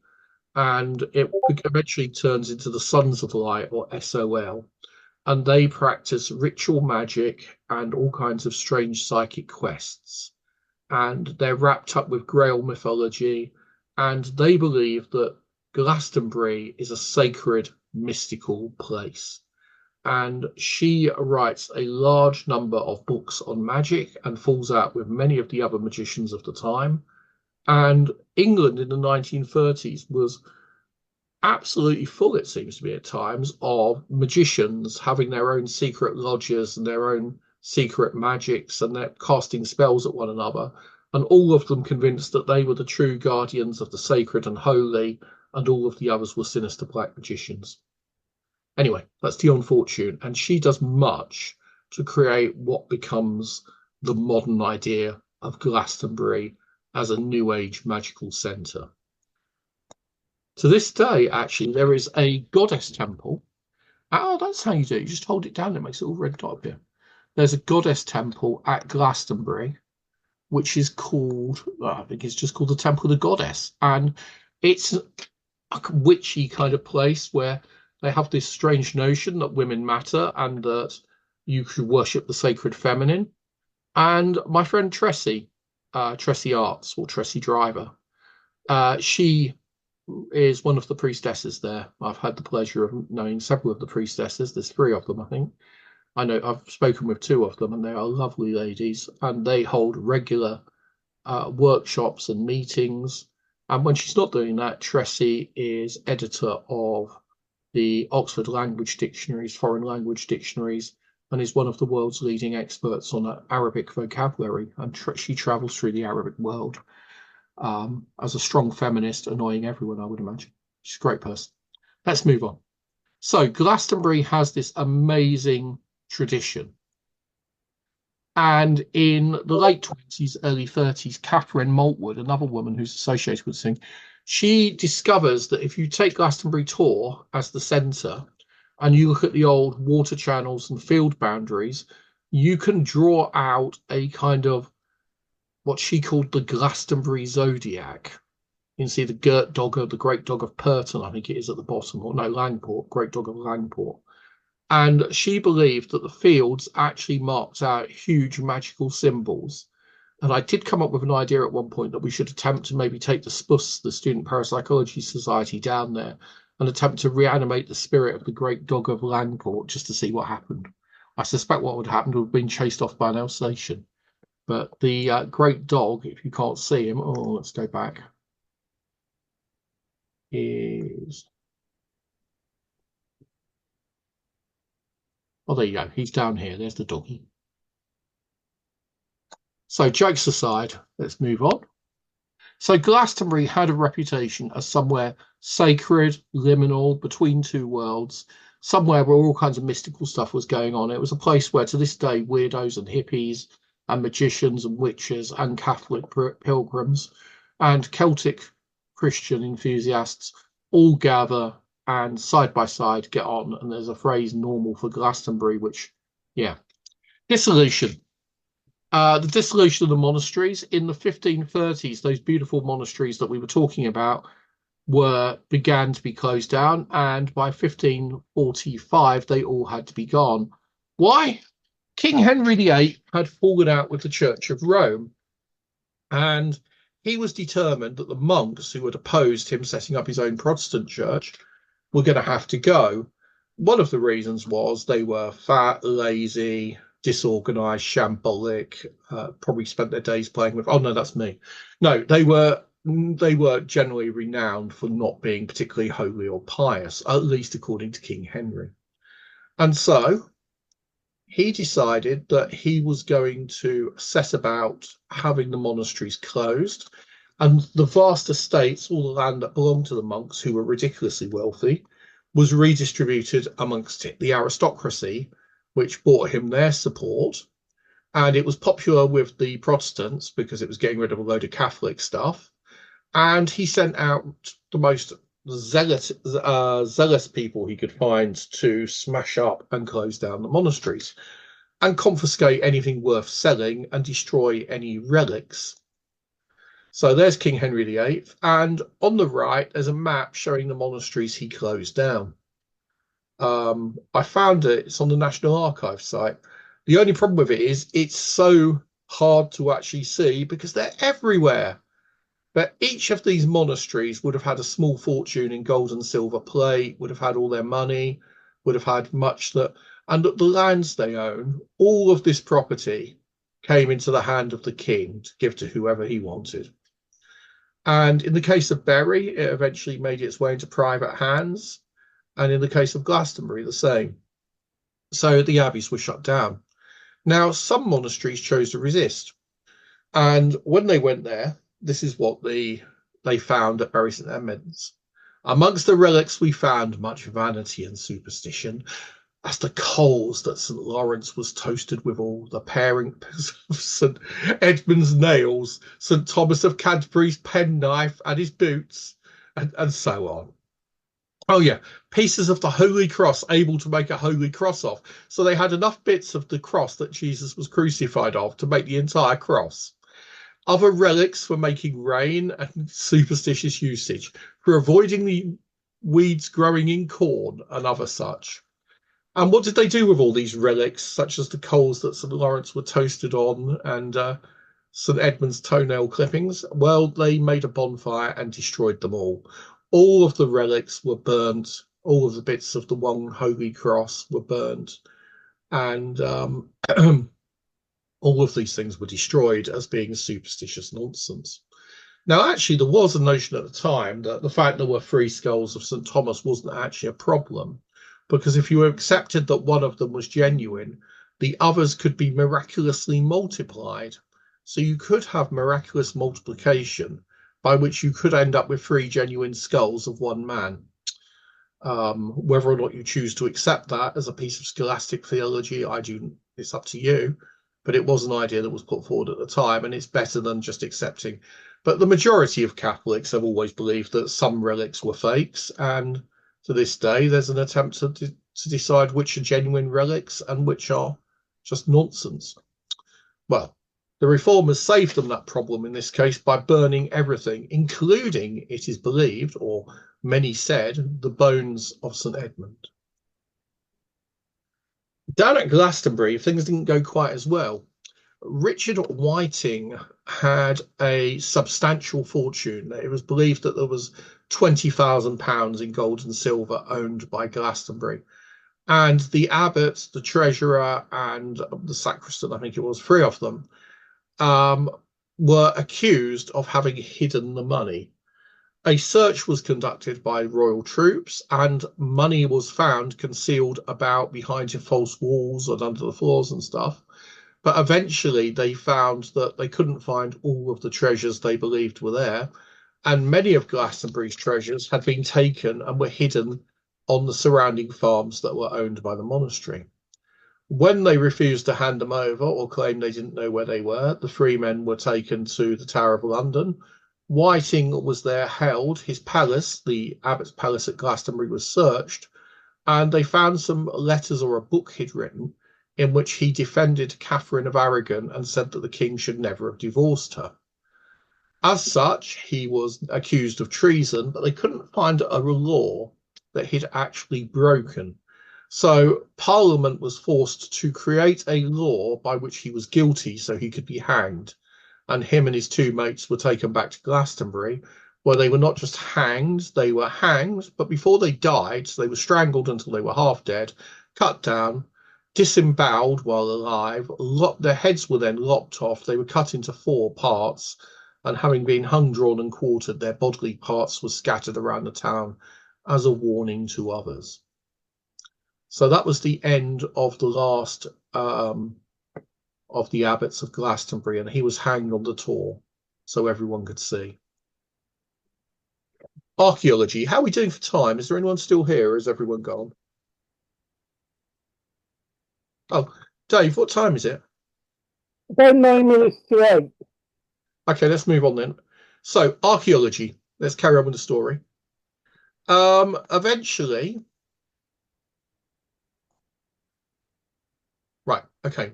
and it eventually turns into the Sons of Light, or SOL. And they practice ritual magic and all kinds of strange psychic quests. And they're wrapped up with Grail mythology, and they believe that Glastonbury is a sacred, mystical place. And she writes a large number of books on magic and falls out with many of the other magicians of the time. And England in the 1930s was absolutely full, it seems to be at times, of magicians having their own secret lodges and their own secret magics, and they're casting spells at one another, and all of them convinced that they were the true guardians of the sacred and holy, and all of the others were sinister black magicians. Anyway, that's Dion Fortune, and she does much to create what becomes the modern idea of Glastonbury as a New Age magical centre. To this day, actually, there is a goddess temple. Oh, that's how you do it. You just hold it down, it makes a little red dot appear. There's a goddess temple at Glastonbury, which is called, I think it's just called the Temple of the Goddess. And it's a witchy kind of place where they have this strange notion that women matter and that you should worship the sacred feminine. And my friend Tressie, Tressie Arts, or Tressie Driver, she is one of the priestesses there. I've had the pleasure of knowing several of the priestesses. There's three of them, I think. I know I've spoken with two of them, and they are lovely ladies, and they hold regular workshops and meetings. And when she's not doing that, Tressie is editor of the Oxford Language Dictionaries, foreign language dictionaries, and is one of the world's leading experts on Arabic vocabulary. And she travels through the Arabic world as a strong feminist, annoying everyone, I would imagine. She's a great person. Let's move on. So Glastonbury has this amazing tradition. And in the late 20s, early 30s, Catherine Maltwood, another woman who's associated with the thing, she discovers that if you take Glastonbury Tor as the centre and you look at the old water channels and field boundaries, you can draw out a kind of what she called the Glastonbury Zodiac. You can see the Gert Dogger, the Great Dog of Purton, I think it is at the bottom, or no, Langport, Great Dog of Langport. And she believed that the fields actually marked out huge magical symbols. And I did come up with an idea at one point that we should attempt to maybe take the SPUS, the Student Parapsychology Society, down there and attempt to reanimate the spirit of the Great Dog of Langport just to see what happened. I suspect what would happen would have been chased off by an Alsatian. But the Great Dog, if you can't see him, oh, let's go back, is... Oh, there you go. He's down here. There's the doggy. So jokes aside, let's move on. So Glastonbury had a reputation as somewhere sacred, liminal, between two worlds, somewhere where all kinds of mystical stuff was going on. It was a place where to this day weirdos and hippies and magicians and witches and Catholic pilgrims and Celtic Christian enthusiasts all gather and side by side get on. And there's a phrase normal for Glastonbury, which, yeah. Dissolution. The dissolution of the monasteries in the 1530s, those beautiful monasteries that we were talking about began to be closed down, and by 1545 they all had to be gone. Why? King Henry VIII had fallen out with the Church of Rome, and he was determined that the monks who had opposed him setting up his own Protestant church were going to have to go. One of the reasons was they were fat, lazy, disorganized, shambolic, probably spent their days playing with... Oh, no, that's me. No, they were generally renowned for not being particularly holy or pious, at least according to King Henry. And so he decided that he was going to set about having the monasteries closed, and the vast estates, all the land that belonged to the monks, who were ridiculously wealthy, was redistributed amongst the aristocracy, which brought him their support. And it was popular with the Protestants because it was getting rid of a load of Catholic stuff. And he sent out the most zealous people he could find to smash up and close down the monasteries and confiscate anything worth selling and destroy any relics. So there's King Henry VIII, and on the right there's a map showing the monasteries he closed down. I found it. It's on the National Archives site. The only problem with it is it's so hard to actually see because they're everywhere. But each of these monasteries would have had a small fortune in gold and silver plate, would have had all their money, would have had much that, and the lands they own, all of this property came into the hand of the king to give to whoever he wanted. And in the case of Bury, it eventually made its way into private hands. And in the case of Glastonbury, the same. So the abbeys were shut down. Now, some monasteries chose to resist. And when they went there, this is what they found at Bury St Edmunds. Amongst the relics, we found much vanity and superstition, as the coals that St Lawrence was toasted withal, the paring of St Edmund's nails, St Thomas of Canterbury's penknife and his boots, and so on. Oh yeah, pieces of the Holy Cross able to make a Holy Cross of. So they had enough bits of the cross that Jesus was crucified of to make the entire cross. Other relics for making rain and superstitious usage, for avoiding the weeds growing in corn and other such. And what did they do with all these relics, such as the coals that St Lawrence were toasted on and St Edmund's toenail clippings? Well, they made a bonfire and destroyed them all. All of the relics were burnt. All of the bits of the one Holy Cross were burnt. And all of these things were destroyed as being superstitious nonsense. Now, actually, there was a notion at the time that the fact there were three skulls of St. Thomas wasn't actually a problem, because if you accepted that one of them was genuine, the others could be miraculously multiplied. So you could have miraculous multiplication by which you could end up with three genuine skulls of one man. Whether or not you choose to accept that as a piece of scholastic theology, it's up to you. But it was an idea that was put forward at the time, and it's better than just accepting. But the majority of Catholics have always believed that some relics were fakes, and to this day, there's an attempt to decide which are genuine relics and which are just nonsense. Well, the reformers saved them that problem in this case by burning everything, including, it is believed, or many said, the bones of St. Edmund. Down at Glastonbury, things didn't go quite as well. Richard Whiting had a substantial fortune. It was believed that there was £20,000 in gold and silver owned by Glastonbury. And the abbot, the treasurer, and the sacristan, I think it was, three of them, were accused of having hidden the money. A search was conducted by royal troops, and money was found concealed about behind false walls and under the floors and stuff. But eventually they found that they couldn't find all of the treasures they believed were there, and many of Glastonbury's treasures had been taken and were hidden on the surrounding farms that were owned by the monastery. When they refused to hand them over or claimed they didn't know where they were, the three men were taken to the Tower of London. Whiting was there held. His palace, the abbot's palace at Glastonbury, was searched, and they found some letters or a book he'd written in which he defended Catherine of Aragon and said that the king should never have divorced her. As such, he was accused of treason, but they couldn't find a law that he'd actually broken. So Parliament was forced to create a law by which he was guilty so he could be hanged. And him and his two mates were taken back to Glastonbury, where they were not just hanged, they were hanged, but before they died, so they were strangled until they were half dead, cut down, disemboweled while alive, their heads were then lopped off, they were cut into four parts, and having been hung, drawn, and quartered, their bodily parts were scattered around the town as a warning to others. So that was the end of the last of the abbots of Glastonbury, and he was hanged on the Tor so everyone could see. Archaeology. How are we doing for time? Is there anyone still here, or has everyone gone? Oh, Dave, what time is it? About 9 minutes to 8. Okay, let's move on then. So, archaeology. Let's carry on with the story. Eventually, right, okay.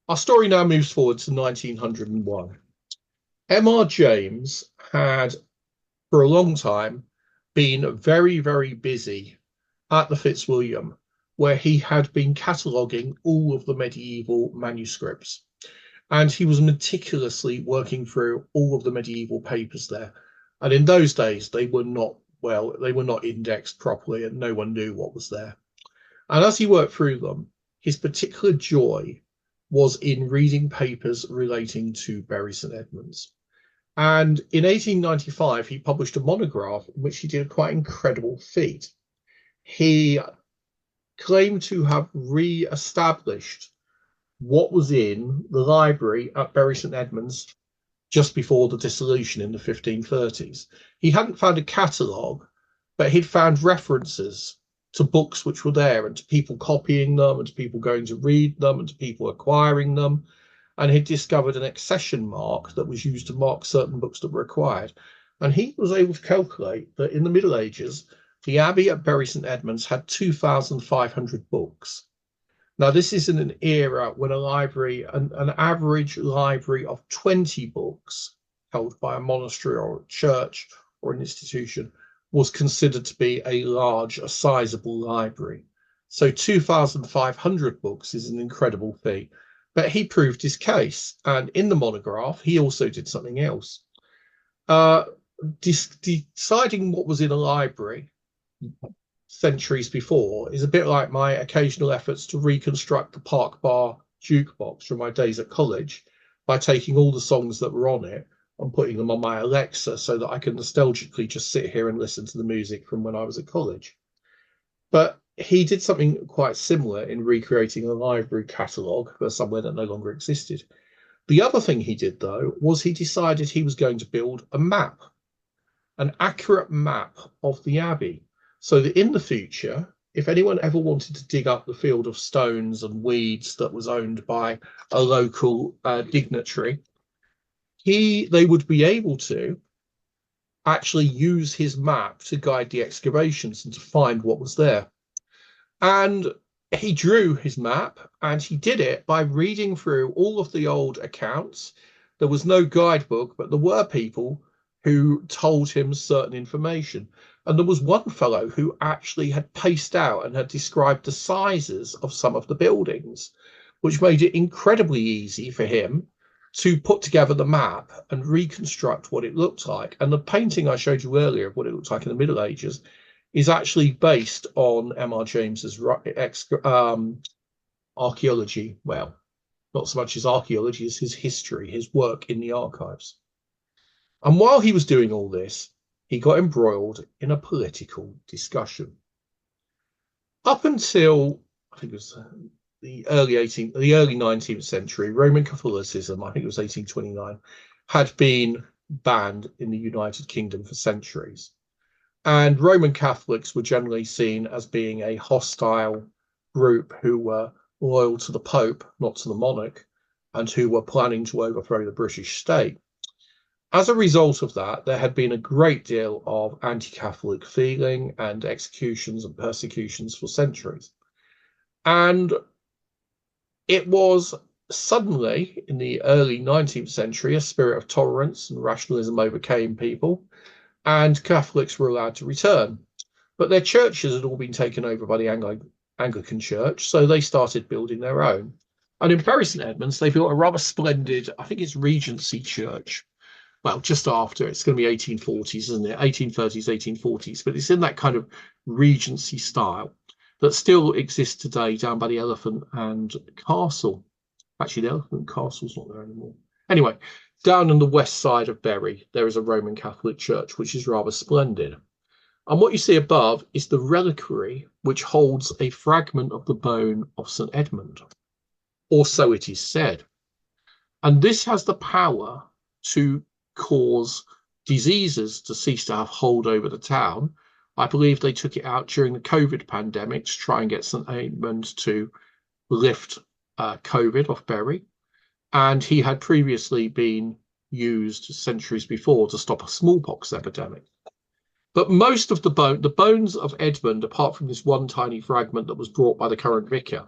Our story now moves forward to 1901. M.R. James had, for a long time, been very, very busy at the Fitzwilliam, where he had been cataloguing all of the medieval manuscripts. And he was meticulously working through all of the medieval papers there. And in those days, they were not indexed properly, and no one knew what was there. And as he worked through them, his particular joy was in reading papers relating to Bury St. Edmunds. And in 1895, he published a monograph in which he did a quite incredible feat. He claimed to have re-established what was in the library at Bury St. Edmunds just before the dissolution in the 1530s. He hadn't found a catalogue, but he'd found references to books which were there, and to people copying them, and to people going to read them, and to people acquiring them. And he'd discovered an accession mark that was used to mark certain books that were acquired. And he was able to calculate that in the Middle Ages, the Abbey at Bury St. Edmunds had 2,500 books. Now, this is in an era when a library, an average library of 20 books held by a monastery or a church or an institution was considered to be a sizable library. So 2,500 books is an incredible feat. But he proved his case. And in the monograph, he also did something else. Deciding what was in a library centuries before is a bit like my occasional efforts to reconstruct the Park Bar jukebox from my days at college by taking all the songs that were on it, I'm putting them on my Alexa so that I can nostalgically just sit here and listen to the music from when I was at college. But he did something quite similar in recreating a library catalogue for somewhere that no longer existed. The other thing he did, though, was he decided he was going to build a map, an accurate map of the Abbey, so that in the future, if anyone ever wanted to dig up the field of stones and weeds that was owned by a local dignitary, they would be able to actually use his map to guide the excavations and to find what was there. And he drew his map, and he did it by reading through all of the old accounts. There was no guidebook, but there were people who told him certain information. And there was one fellow who actually had paced out and had described the sizes of some of the buildings, which made it incredibly easy for him to put together the map and reconstruct what it looked like. And the painting I showed you earlier of what it looked like in the Middle Ages is actually based on M.R. James's archaeology. Well, not so much his archaeology as his history, his work in the archives. And while he was doing all this, he got embroiled in a political discussion. Up until, I think it was the early 19th century, Roman Catholicism, I think it was 1829, had been banned in the United Kingdom for centuries. And Roman Catholics were generally seen as being a hostile group who were loyal to the Pope, not to the monarch, and who were planning to overthrow the British state. As a result of that, there had been a great deal of anti-Catholic feeling and executions and persecutions for centuries. And it was suddenly, in the early 19th century, a spirit of tolerance and rationalism overcame people, and Catholics were allowed to return. But their churches had all been taken over by the Anglican Church, so they started building their own. And in Bury St Edmunds, they built a rather splendid, I think it's Regency church. Well, just after, it's going to be 1840s, isn't it? 1830s, 1840s, but it's in that kind of Regency style that still exists today down by the Elephant and Castle. Actually, the Elephant and Castle's not there anymore. Anyway, down on the west side of Bury, there is a Roman Catholic church, which is rather splendid. And what you see above is the reliquary, which holds a fragment of the bone of St Edmund, or so it is said. And this has the power to cause diseases to cease to have hold over the town. I believe they took it out during the COVID pandemic to try and get St Edmund to lift COVID off Bury. And he had previously been used centuries before to stop a smallpox epidemic. But most of the bones of Edmund, apart from this one tiny fragment that was brought by the current vicar,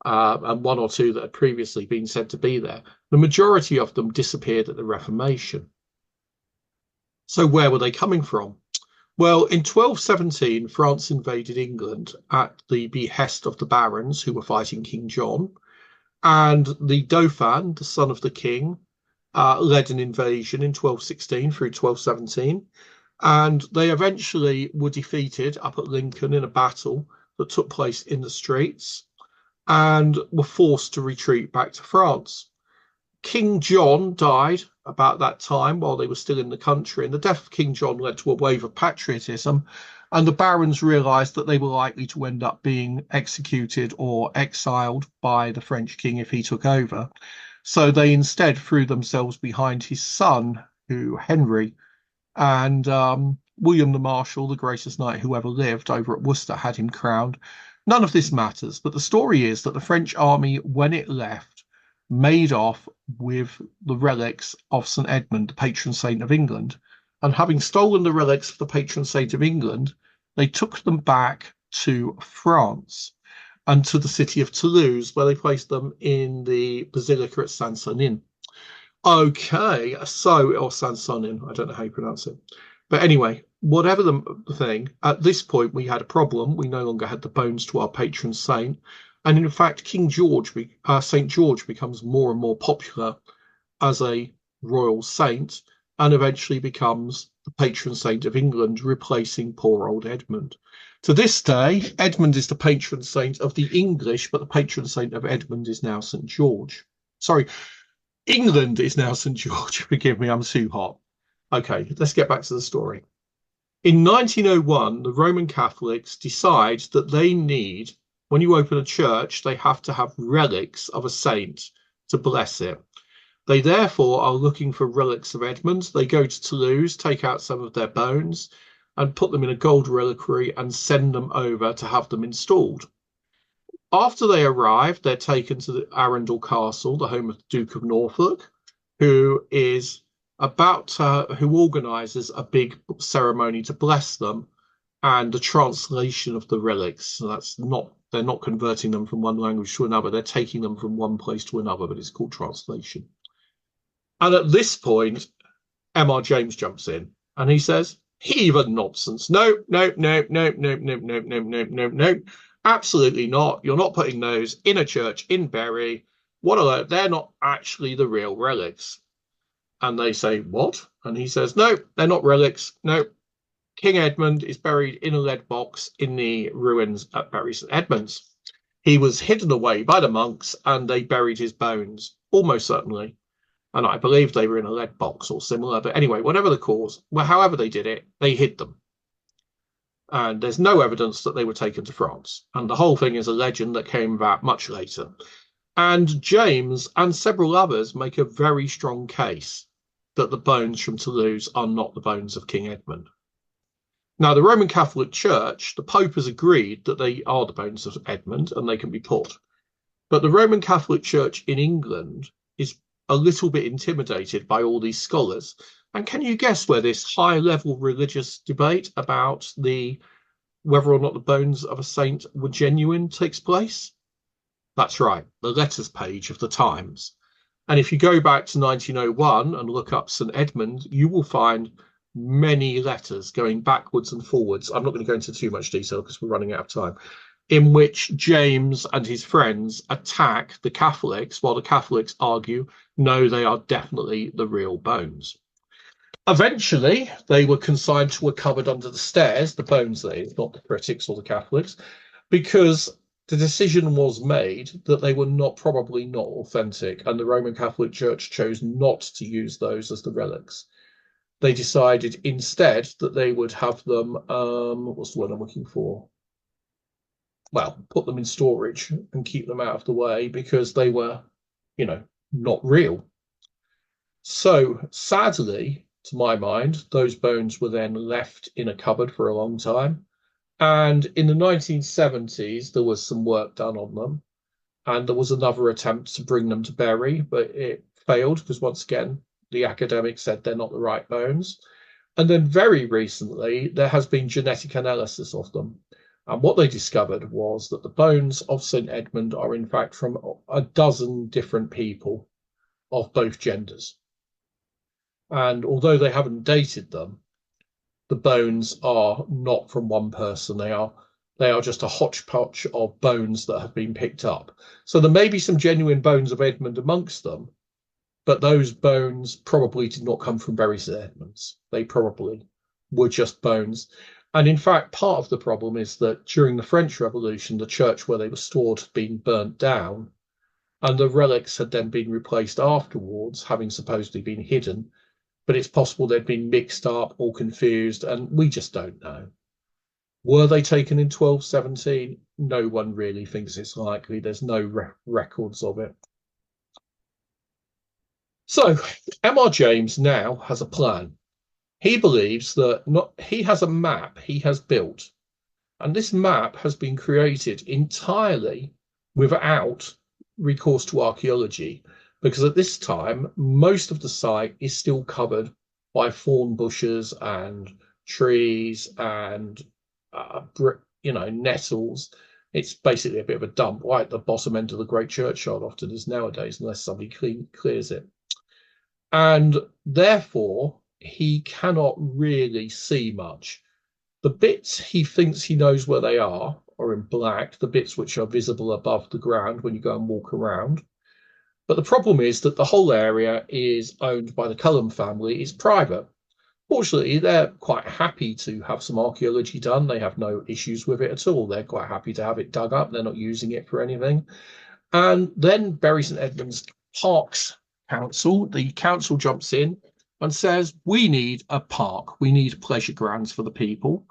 and one or two that had previously been said to be there, the majority of them disappeared at the Reformation. So where were they coming from? Well, in 1217, France invaded England at the behest of the barons who were fighting King John. And the Dauphin, the son of the king, led an invasion in 1216 through 1217. And they eventually were defeated up at Lincoln in a battle that took place in the streets and were forced to retreat back to France. King John died about that time while they were still in the country, and the death of King John led to a wave of patriotism, and the barons realised that they were likely to end up being executed or exiled by the French king if he took over. So they instead threw themselves behind his son, Henry, and William the Marshal, the greatest knight who ever lived, over at Worcester, had him crowned. None of this matters, but the story is that the French army, when it left, made off with the relics of St Edmund, the patron saint of England. And having stolen the relics of the patron saint of England, they took them back to France and to the city of Toulouse, where they placed them in the Basilica at Saint-Sonin. Okay, or Saint-Sonin, I don't know how you pronounce it. But anyway, whatever the thing, at this point we had a problem. We no longer had the bones to our patron saint. And in fact, St. George becomes more and more popular as a royal saint and eventually becomes the patron saint of England, replacing poor old Edmund. To this day, Edmund is the patron saint of the English, but the patron saint of Edmund is now St. George. Sorry, England is now St George. Forgive me, I'm too hot. Okay, let's get back to the story. In 1901, the Roman Catholics decide that they need, when you open a church, they have to have relics of a saint to bless it. They therefore are looking for relics of Edmunds. They go to Toulouse, take out some of their bones, and put them in a gold reliquary and send them over to have them installed. After they arrive, they're taken to the Arundel Castle, the home of the Duke of Norfolk, who organises a big ceremony to bless them and the translation of the relics. So they're not converting them from one language to another, they're taking them from one place to another, but it's called translation. And at this point, M.R. James jumps in and he says, heathen nonsense. No, no, no, no, no, no, no, no, no, no, no. Absolutely not. You're not putting those in a church in Bury. They're not actually the real relics. And they say, what? And he says, no, they're not relics. No, King Edmund is buried in a lead box in the ruins at Bury St Edmunds. He was hidden away by the monks and they buried his bones, almost certainly. And I believe they were in a lead box or similar. But anyway, whatever the cause, however they did it, they hid them. And there's no evidence that they were taken to France. And the whole thing is a legend that came about much later. And James and several others make a very strong case that the bones from Toulouse are not the bones of King Edmund. Now, the Roman Catholic Church, the Pope has agreed that they are the bones of Edmund and they can be put. But the Roman Catholic Church in England is a little bit intimidated by all these scholars. And can you guess where this high-level religious debate about whether or not the bones of a saint were genuine takes place? That's right, the letters page of the Times. And if you go back to 1901 and look up St Edmund, you will find many letters going backwards and forwards. I'm not going to go into too much detail because we're running out of time, in which James and his friends attack the Catholics while the Catholics argue, no, they are definitely the real bones. Eventually, they were consigned to a cupboard under the stairs, the bones, that is, not the critics or the Catholics, because the decision was made that they were probably not authentic, and the Roman Catholic Church chose not to use those as the relics. They decided instead that they would have them, what's the word I'm looking for? Well, put them in storage and keep them out of the way because they were, not real. So sadly, to my mind, those bones were then left in a cupboard for a long time. And in the 1970s, there was some work done on them. And there was another attempt to bring them to Bury, but it failed because, once again, the academics said they're not the right bones. And then very recently, there has been genetic analysis of them. And what they discovered was that the bones of St Edmund are, in fact, from a dozen different people of both genders. And although they haven't dated them, the bones are not from one person. They are just a hodgepodge of bones that have been picked up. So there may be some genuine bones of Edmund amongst them, but those bones probably did not come from Bury St Edmunds. They probably were just bones. And in fact, part of the problem is that during the French Revolution, the church where they were stored had been burnt down, and the relics had then been replaced afterwards, having supposedly been hidden. But it's possible they'd been mixed up or confused, and we just don't know. Were they taken in 1217? No one really thinks it's likely. There's no records of it. So M.R. James now has a plan. He believes that he has a map he has built, and this map has been created entirely without recourse to archaeology, because at this time, most of the site is still covered by thorn bushes and trees and, nettles. It's basically a bit of a dump, right at the bottom end of the Great Churchyard often is nowadays, unless somebody clears it. And therefore, he cannot really see much. The bits he thinks he knows where they are in black, the bits which are visible above the ground when you go and walk around. But the problem is that the whole area is owned by the Cullen family, it's private. Fortunately, they're quite happy to have some archaeology done. They have no issues with it at all. They're quite happy to have it dug up. They're not using it for anything. And then Bury St Edmunds parks council. The council jumps in and says, we need a park. We need pleasure grounds for the people.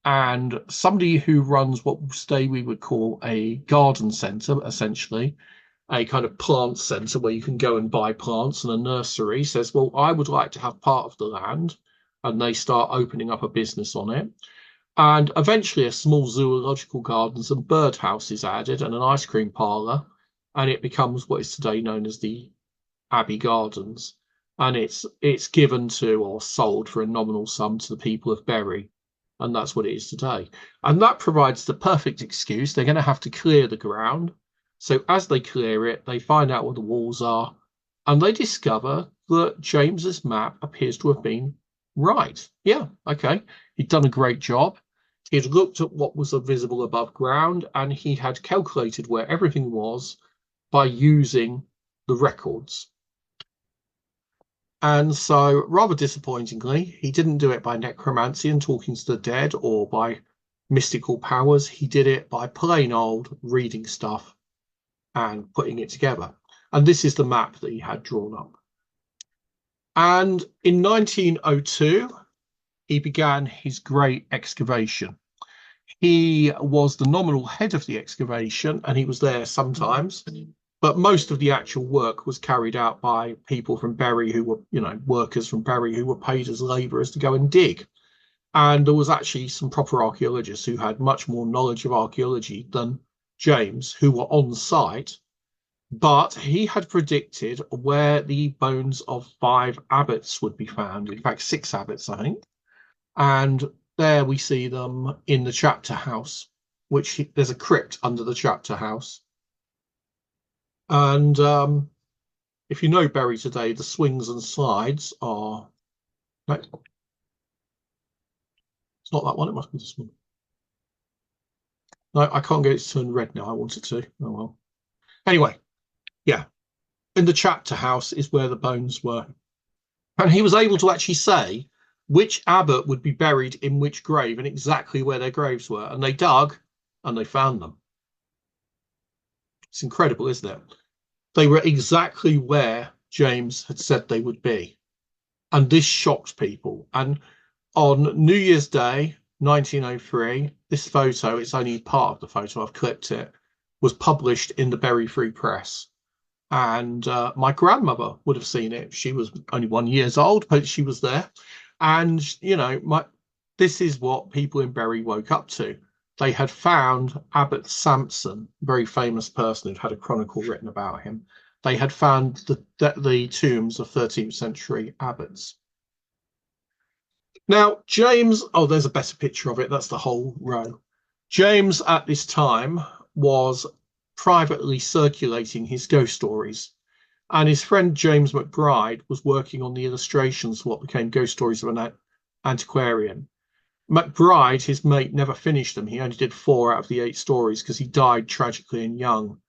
And somebody who runs what today we would call a garden centre, essentially, a kind of plant centre where you can go and buy plants, and a nursery says, well, I would like to have part of the land. And they start opening up a business on it. And eventually a small zoological gardens and birdhouse is added, and an ice cream parlour. And it becomes what is today known as the Abbey Gardens. And it's given to or sold for a nominal sum to the people of Bury. And that's what it is today. And that provides the perfect excuse. They're going to have to clear the ground. So as they clear it, they find out what the walls are, and they discover that James's map appears to have been right. Yeah, okay. He'd done a great job. He'd looked at what was visible above ground, and he had calculated where everything was by using the records. And so, rather disappointingly, he didn't do it by necromancy and talking to the dead or by mystical powers. He did it by plain old reading stuff and putting it together. And this is the map that he had drawn up. And in 1902, he began his great excavation. He was the nominal head of the excavation, and he was there sometimes. But most of the actual work was carried out by people from Bury who were, workers from Bury who were paid as labourers to go and dig. And there was actually some proper archaeologists who had much more knowledge of archaeology than James, who were on site. But he had predicted where the bones of 5 abbots would be found. In fact, 6 abbots, I think. And there we see them in the chapter house, there's a crypt under the chapter house. And if you know Bury today, the swings and slides are... No, it's not that one, it must be this one. No, I can't get it to turn red now. I want it to. Oh, well. Anyway, yeah. In the chapter house is where the bones were. And he was able to actually say which abbot would be buried in which grave and exactly where their graves were. And they dug and they found them. It's incredible, isn't it? They were exactly where James had said they would be. And this shocked people. And on New Year's Day, 1903, this photo, it's only part of the photo, I've clipped it, was published in the Bury Free Press. And my grandmother would have seen it. She was only 1 year old, but she was there. And, this is what people in Bury woke up to. They had found Abbot Sampson, a very famous person who'd had a chronicle written about him. They had found the tombs of 13th century abbots. Now, James, there's a better picture of it. That's the whole row. James at this time was privately circulating his ghost stories. And his friend James McBride was working on the illustrations for what became Ghost Stories of an Antiquarian. McBride, his mate, never finished them. He only did 4 out of the 8 stories because he died tragically and young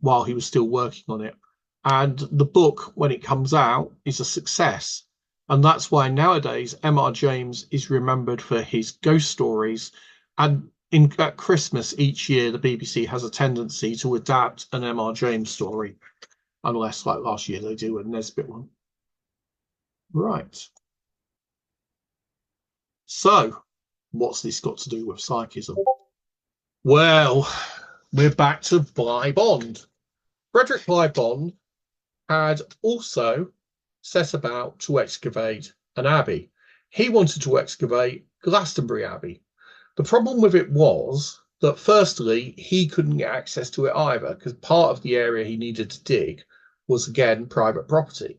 while he was still working on it. And the book, when it comes out, is a success. And that's why nowadays M.R. James is remembered for his ghost stories. And at Christmas each year, the BBC has a tendency to adapt an M.R. James story. Unless, like last year, they do a Nesbitt one. Right. So, what's this got to do with psychism? Well, we're back to Bligh Bond. Frederick Bligh Bond had also set about to excavate an abbey. He wanted to excavate Glastonbury Abbey. The problem with it was that, firstly, he couldn't get access to it either, because part of the area he needed to dig was, again, private property.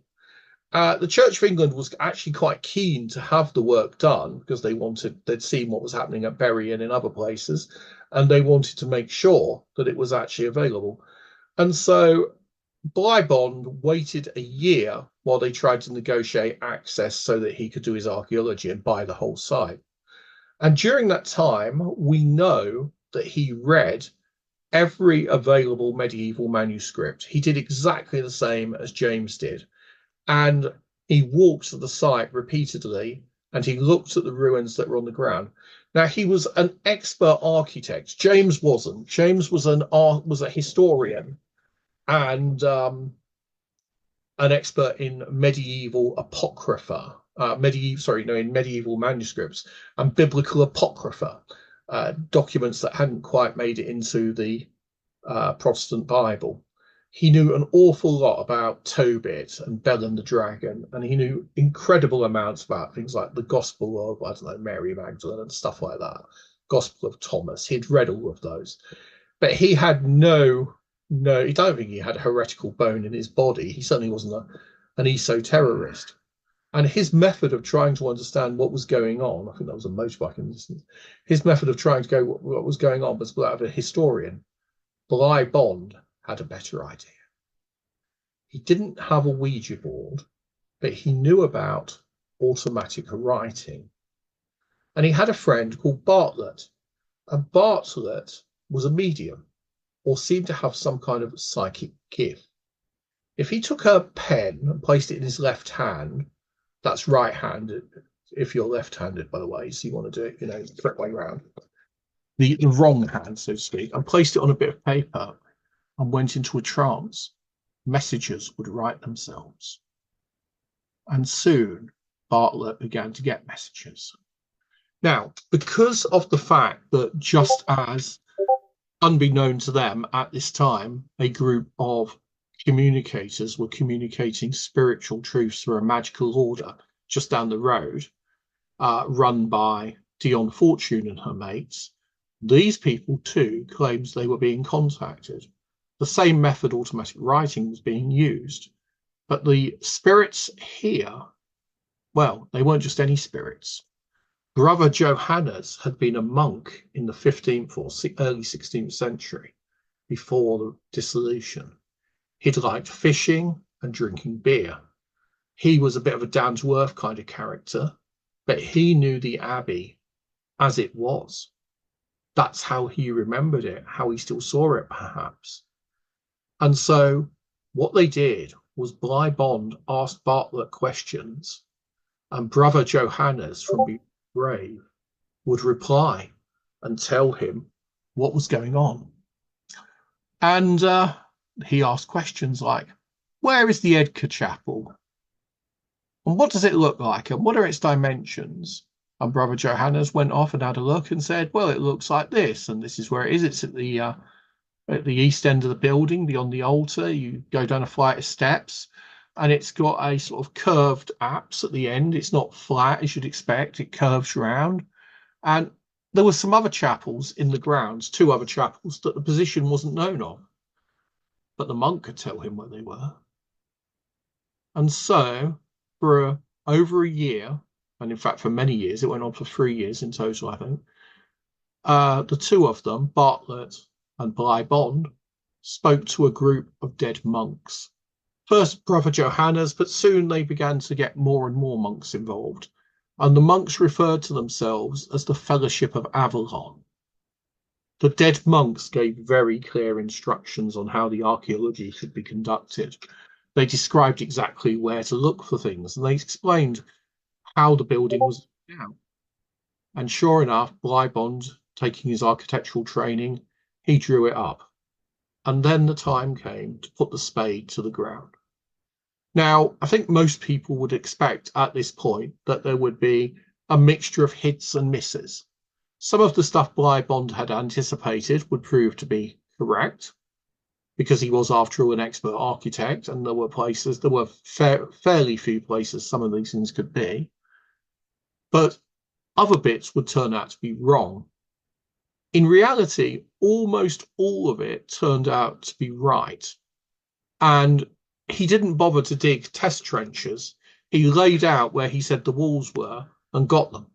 The Church of England was actually quite keen to have the work done because they'd seen what was happening at Bury and in other places, and they wanted to make sure that it was actually available. And so Bligh Bond waited a year while they tried to negotiate access so that he could do his archaeology and buy the whole site. And during that time, we know that he read every available medieval manuscript. He did exactly the same as James did. And he walked to the site repeatedly and he looked at the ruins that were on the ground. Now, he was an expert architect. James wasn't. James was a historian. And an expert in medieval apocrypha, in medieval manuscripts and biblical apocrypha, documents that hadn't quite made it into the Protestant Bible. He knew an awful lot about Tobit and Bel and the Dragon, and he knew incredible amounts about things like the Gospel of, I don't know, Mary Magdalene and stuff like that, Gospel of Thomas. He'd read all of those, but he had I don't think he had a heretical bone in his body. He certainly wasn't an esoterrorist. And his method of trying to understand what was going on, I think that was a motorbike in distance, his method of trying to go what was going on was that of a historian. Bligh Bond had a better idea. He didn't have a Ouija board, but he knew about automatic writing. And he had a friend called Bartlett. And Bartlett was a medium, or seemed to have some kind of psychic gift. If he took a pen and placed it in his left hand, that's right-handed, if you're left-handed, by the way, so you want to do it, the correct way around, the wrong hand, so to speak, and placed it on a bit of paper and went into a trance, messages would write themselves. And soon, Bartlett began to get messages. Now, because of the fact that just as unbeknown to them at this time, a group of communicators were communicating spiritual truths through a magical order just down the road, run by Dion Fortune and her mates, these people too claimed they were being contacted. The same method, automatic writing, was being used, but the spirits here, well, they weren't just any spirits. Brother Johannes had been a monk in the 15th or early 16th century, before the dissolution. He'd liked fishing and drinking beer. He was a bit of a down-to-earth kind of character, but he knew the Abbey as it was. That's how he remembered it, how he still saw it, perhaps. And so what they did was Bligh Bond asked Bartlett questions, and Brother Johannes from the grave would reply and tell him what was going on. And he asked questions like, where is the Edgar Chapel? And what does it look like? And what are its dimensions? And Brother Johannes went off and had a look and said, well, it looks like this, and this is where it is. It's at the east end of the building, beyond the altar. You go down a flight of steps, and it's got a sort of curved apse at the end. It's not flat, as you'd expect. It curves round. And there were some other chapels in the grounds, 2 other chapels, that the position wasn't known of. But the monk could tell him where they were. And so, for over a year, and in fact for many years, it went on for 3 years in total, I think, the 2 of them, Bartlett and Bligh Bond, spoke to a group of dead monks. First Brother Johannes, but soon they began to get more and more monks involved, and the monks referred to themselves as the Fellowship of Avalon. The dead monks gave very clear instructions on how the archaeology should be conducted. They described exactly where to look for things, and they explained how the building was down. And sure enough, Bligh Bond, taking his architectural training, he drew it up. And then the time came to put the spade to the ground. Now, I think most people would expect at this point that there would be a mixture of hits and misses. Some of the stuff Bligh Bond had anticipated would prove to be correct, because he was, after all, an expert architect, and there were fairly few places some of these things could be. But other bits would turn out to be wrong. In reality, almost all of it turned out to be right. And he didn't bother to dig test trenches. He laid out where he said the walls were and got them.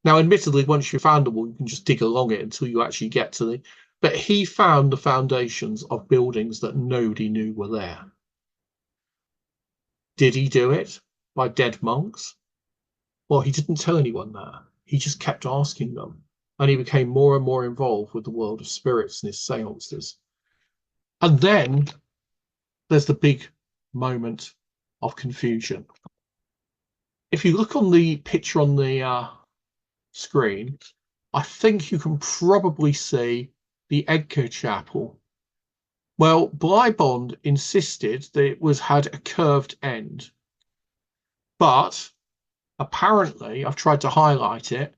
Now, admittedly, once you found the wall, you can just dig along it until you actually get to the... But he found the foundations of buildings that nobody knew were there. Did he do it by dead monks? Well, he didn't tell anyone that. He just kept asking them. And he became more and more involved with the world of spirits and his seances. And then there's the big moment of confusion. If you look on the picture on the screen, I think you can probably see the Edgar Chapel Well, Bligh Bond insisted that it had a curved end, but apparently, I've tried to highlight it,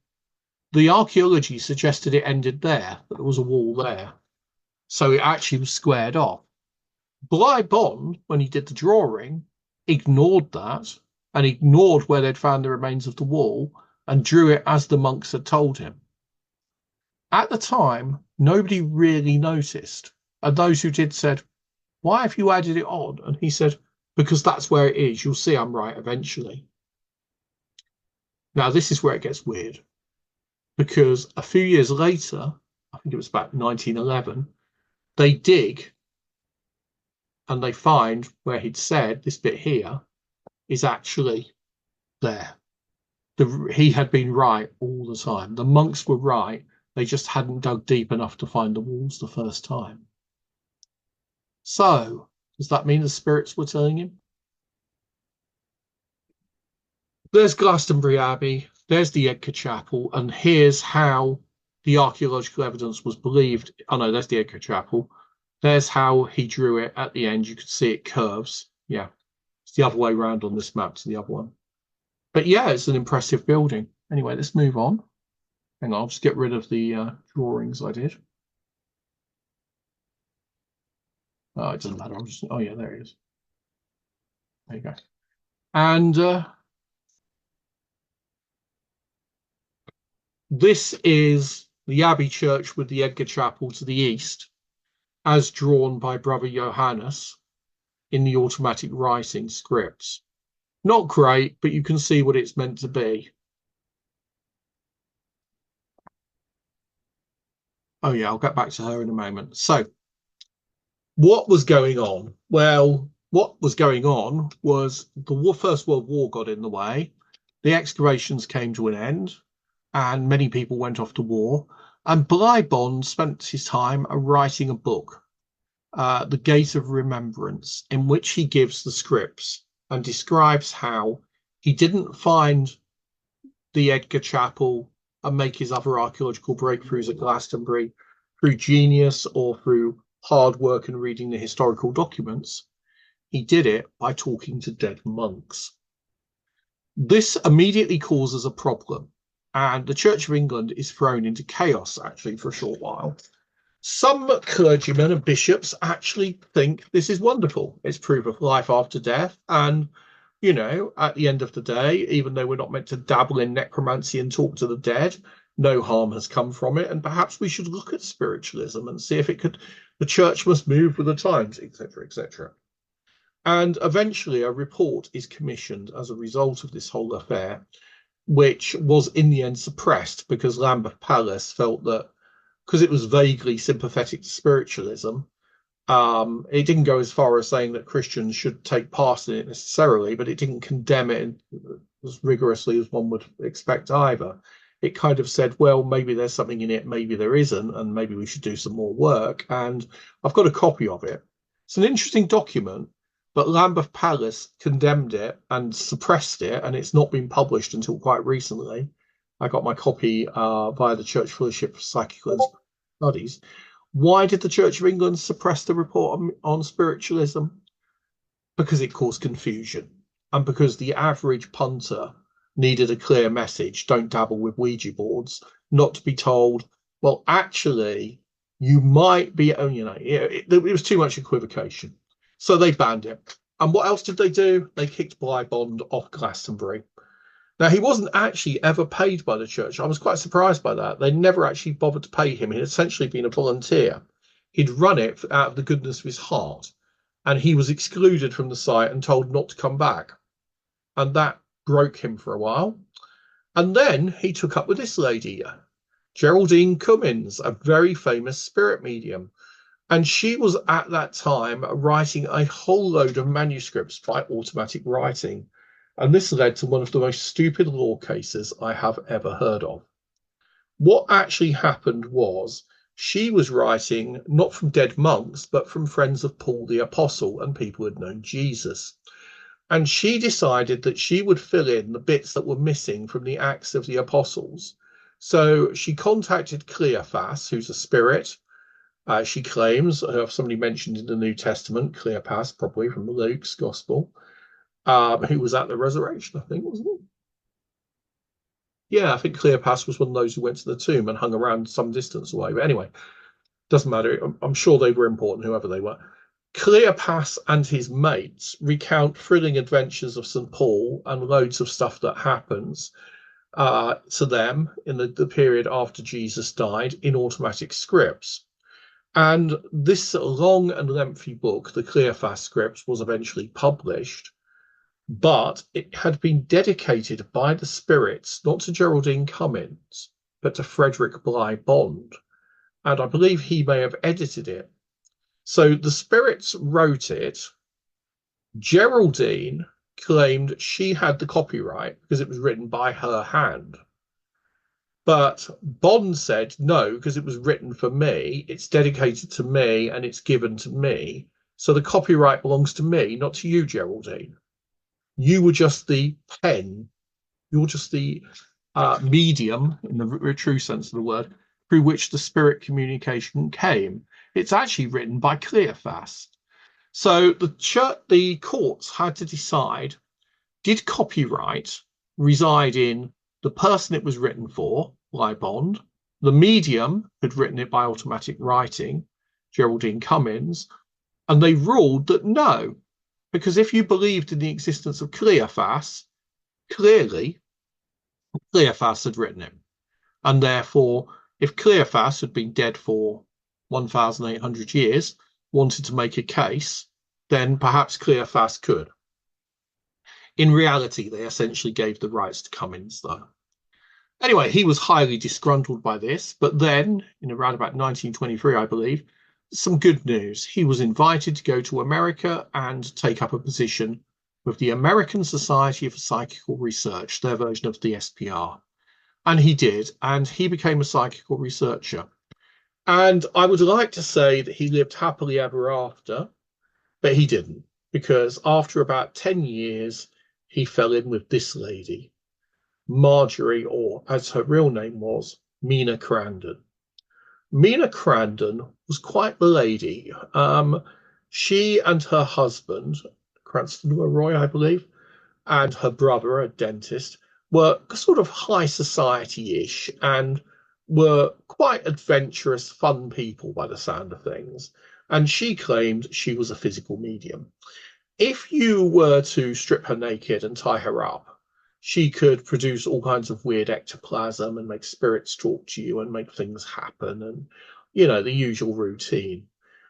the archaeology suggested it ended there, that there was a wall there. So it actually was squared off. Bligh Bond, when he did the drawing, ignored that and ignored where they'd found the remains of the wall and drew it as the monks had told him. At the time, nobody really noticed. And those who did said, "Why have you added it on?" And he said, "Because that's where it is. You'll see I'm right eventually." Now, this is where it gets weird, because a few years later, I think it was about 1911, they dig and they find where he'd said this bit here is actually there. He had been right all the time. The monks were right. They just hadn't dug deep enough to find the walls the first time. So, does that mean the spirits were telling him? There's Glastonbury Abbey, there's the Edgar Chapel, and here's how the archaeological evidence was believed. Oh no, there's the Edgar Chapel. There's how he drew it at the end. You can see it curves. Yeah, it's the other way around on this map to the other one. But yeah, it's an impressive building. Anyway, let's move on. Hang on, I'll just get rid of the drawings I did. Oh, it doesn't matter. Oh yeah, there it is. There you go. And this is the Abbey Church with the Edgar Chapel to the east, as drawn by Brother Johannes in the automatic writing scripts. Not great, but you can see what it's meant to be. Oh yeah, I'll get back to her in a moment. So, what was going on? Well, what was going on was the First World War got in the way. The excavations came to an end, and many people went off to war. And Bligh Bond spent his time writing a book, The Gate of Remembrance, in which he gives the scripts and describes how he didn't find the Edgar Chapel and make his other archaeological breakthroughs at Glastonbury through genius or through hard work and reading the historical documents. He did it by talking to dead monks. This immediately causes a problem, and the Church of England is thrown into chaos, actually, for a short while. Some clergymen and bishops actually think this is wonderful. It's proof of life after death. And, you know, at the end of the day, even though we're not meant to dabble in necromancy and talk to the dead, no harm has come from it. And perhaps we should look at spiritualism and see if it could, the church must move with the times, etc., etc. And eventually a report is commissioned as a result of this whole affair, which was in the end suppressed because Lambeth Palace felt that because it was vaguely sympathetic to spiritualism, it didn't go as far as saying that Christians should take part in it necessarily, but it didn't condemn it as rigorously as one would expect either. It kind of said, well, maybe there's something in it, maybe there isn't, and maybe we should do some more work. And I've got a copy of it. It's an interesting document, but Lambeth Palace condemned it and suppressed it, and it's not been published until quite recently. I got my copy via the Church Fellowship for Psychical Studies. Why did the Church of England suppress the report on spiritualism? Because it caused confusion, and because the average punter needed a clear message: don't dabble with Ouija boards, not to be told, well, actually, you might be, it was too much equivocation. So they banned it. And what else did they do? They kicked Bligh Bond off Glastonbury. Now, he wasn't actually ever paid by the church. I was quite surprised by that. They never actually bothered to pay him. He'd essentially been a volunteer. He'd run it out of the goodness of his heart. And he was excluded from the site and told not to come back. And that broke him for a while. And then he took up with this lady, Geraldine Cummins, a very famous spirit medium. And she was at that time writing a whole load of manuscripts by automatic writing. And this led to one of the most stupid law cases I have ever heard of. What actually happened was she was writing not from dead monks, but from friends of Paul the Apostle and people who had known Jesus. And she decided that she would fill in the bits that were missing from the Acts of the Apostles. So she contacted Cleophas, who's a spirit, She claims, somebody mentioned in the New Testament, Cleopas, probably from Luke's Gospel, who was at the resurrection, I think, wasn't it? Yeah, I think Cleopas was one of those who went to the tomb and hung around some distance away. But anyway, doesn't matter. I'm sure they were important, whoever they were. Cleopas and his mates recount thrilling adventures of St. Paul and loads of stuff that happens to them in the period after Jesus died in automatic scripts. And this long and lengthy book, the Cleophas scripts, was eventually published, but it had been dedicated by the spirits not to Geraldine Cummins, but to Frederick Bligh Bond. And I believe he may have edited it. So the spirits wrote it. Geraldine claimed she had the copyright because it was written by her hand. But Bond said, no, because it was written for me, it's dedicated to me, and it's given to me. So the copyright belongs to me, not to you, Geraldine. You were just the pen. You're just the medium, in the true sense of the word, through which the spirit communication came. It's actually written by Cleophas. So the courts had to decide, did copyright reside in the person it was written for, Bligh Bond, the medium had written it by automatic writing, Geraldine Cummins, and they ruled that no, because if you believed in the existence of Cleophas, clearly Cleophas had written it. And therefore, if Cleophas had been dead for 1,800 years, wanted to make a case, then perhaps Cleophas could. In reality, they essentially gave the rights to Cummins, though. Anyway, he was highly disgruntled by this, but then, in around about 1923, I believe, some good news. He was invited to go to America and take up a position with the American Society for Psychical Research, their version of the SPR. And he did, and he became a psychical researcher. And I would like to say that he lived happily ever after, but he didn't, because after about 10 years, he fell in with this lady, Marjorie, or as her real name was, Mina Crandon. Mina Crandon was quite the lady. She and her husband, Cranston Roy, I believe, and her brother, a dentist, were sort of high society-ish and were quite adventurous, fun people by the sound of things. And she claimed she was a physical medium. If you were to strip her naked and tie her up, she could produce all kinds of weird ectoplasm and make spirits talk to you and make things happen and, the usual routine.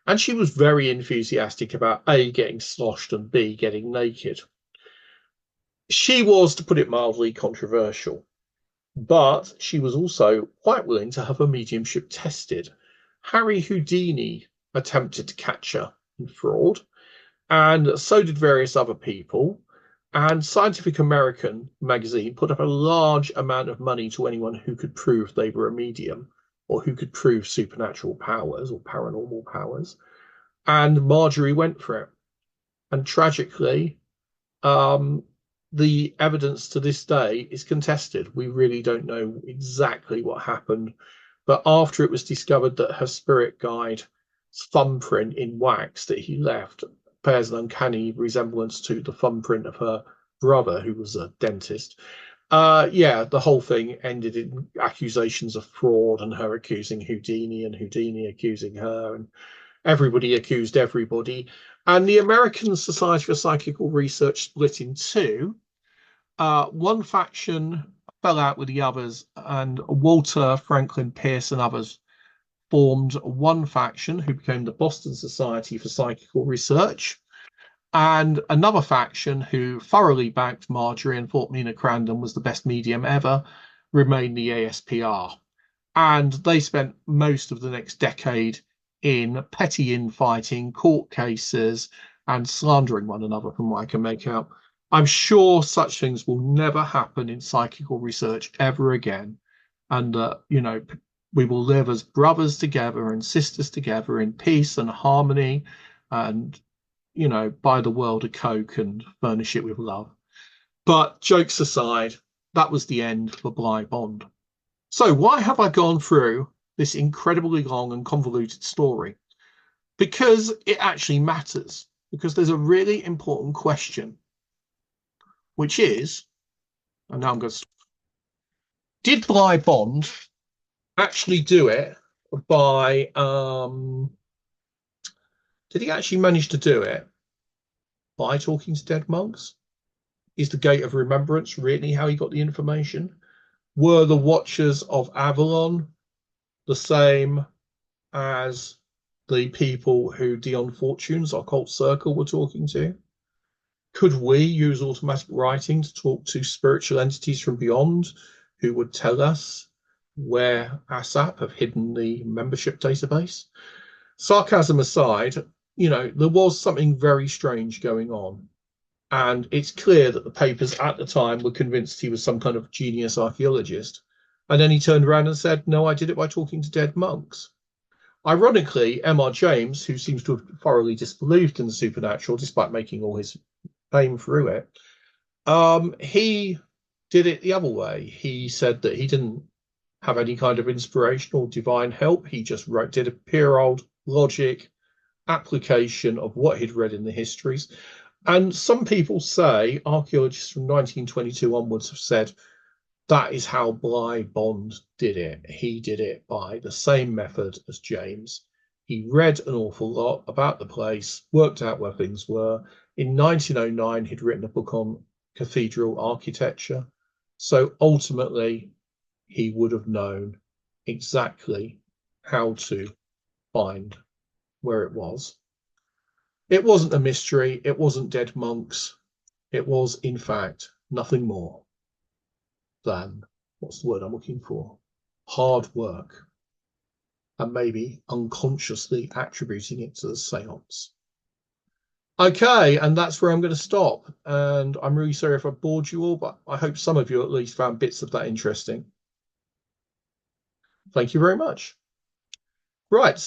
And she was very enthusiastic about A, getting sloshed, and B, getting naked. She was, to put it mildly, controversial, but she was also quite willing to have her mediumship tested. Harry Houdini attempted to catch her in fraud, and so did various other people. And Scientific American magazine put up a large amount of money to anyone who could prove they were a medium or who could prove supernatural powers or paranormal powers. And Marjorie went for it. And tragically, the evidence to this day is contested. We really don't know exactly what happened. But after it was discovered that her spirit guide's thumbprint in wax that he left bears an uncanny resemblance to the thumbprint of her brother, who was a dentist. The whole thing ended in accusations of fraud and her accusing Houdini and Houdini accusing her, and everybody accused everybody. And the American Society for Psychical Research split in two. One faction fell out with the others, and Walter Franklin Pierce and others formed one faction who became the Boston Society for Psychical Research, and another faction who thoroughly backed Marjorie and thought Mina Crandon was the best medium ever remained the ASPR. And they spent most of the next decade in petty infighting, court cases, and slandering one another, from what I can make out. I'm sure such things will never happen in psychical research ever again. And, we will live as brothers together and sisters together in peace and harmony and, buy the world a Coke and furnish it with love. But jokes aside, that was the end for Bligh Bond. So why have I gone through this incredibly long and convoluted story, because it actually matters, because there's a really important question, which is, and now I'm going to, did Bligh Bond actually do it by, did he actually manage to do it by talking to dead monks? Is the Gate of Remembrance really how he got the information? Were the Watchers of Avalon the same as the people who Dion Fortune's occult circle were talking to? Could we use automatic writing to talk to spiritual entities from beyond who would tell us where ASAP have hidden the membership database? Sarcasm aside, you know, there was something very strange going on. And it's clear that the papers at the time were convinced he was some kind of genius archaeologist. And then he turned around and said, no, I did it by talking to dead monks. Ironically, M.R. James, who seems to have thoroughly disbelieved in the supernatural despite making all his fame through it, he did it the other way. He said that he didn't have any kind of inspiration or divine help. He just did a pure old logic application of what he'd read in the histories. And some people say, archaeologists from 1922 onwards have said, that is how Bligh Bond did it. He did it by the same method as James. He read an awful lot about the place, worked out where things were. In 1909, he'd written a book on cathedral architecture. So ultimately, he would have known exactly how to find where it was. It wasn't a mystery. It wasn't dead monks. It was, in fact, nothing more than, what's the word I'm looking for? Hard work. And maybe unconsciously attributing it to the seance. Okay, and that's where I'm going to stop. And I'm really sorry if I bored you all, but I hope some of you at least found bits of that interesting. Thank you very much. Right.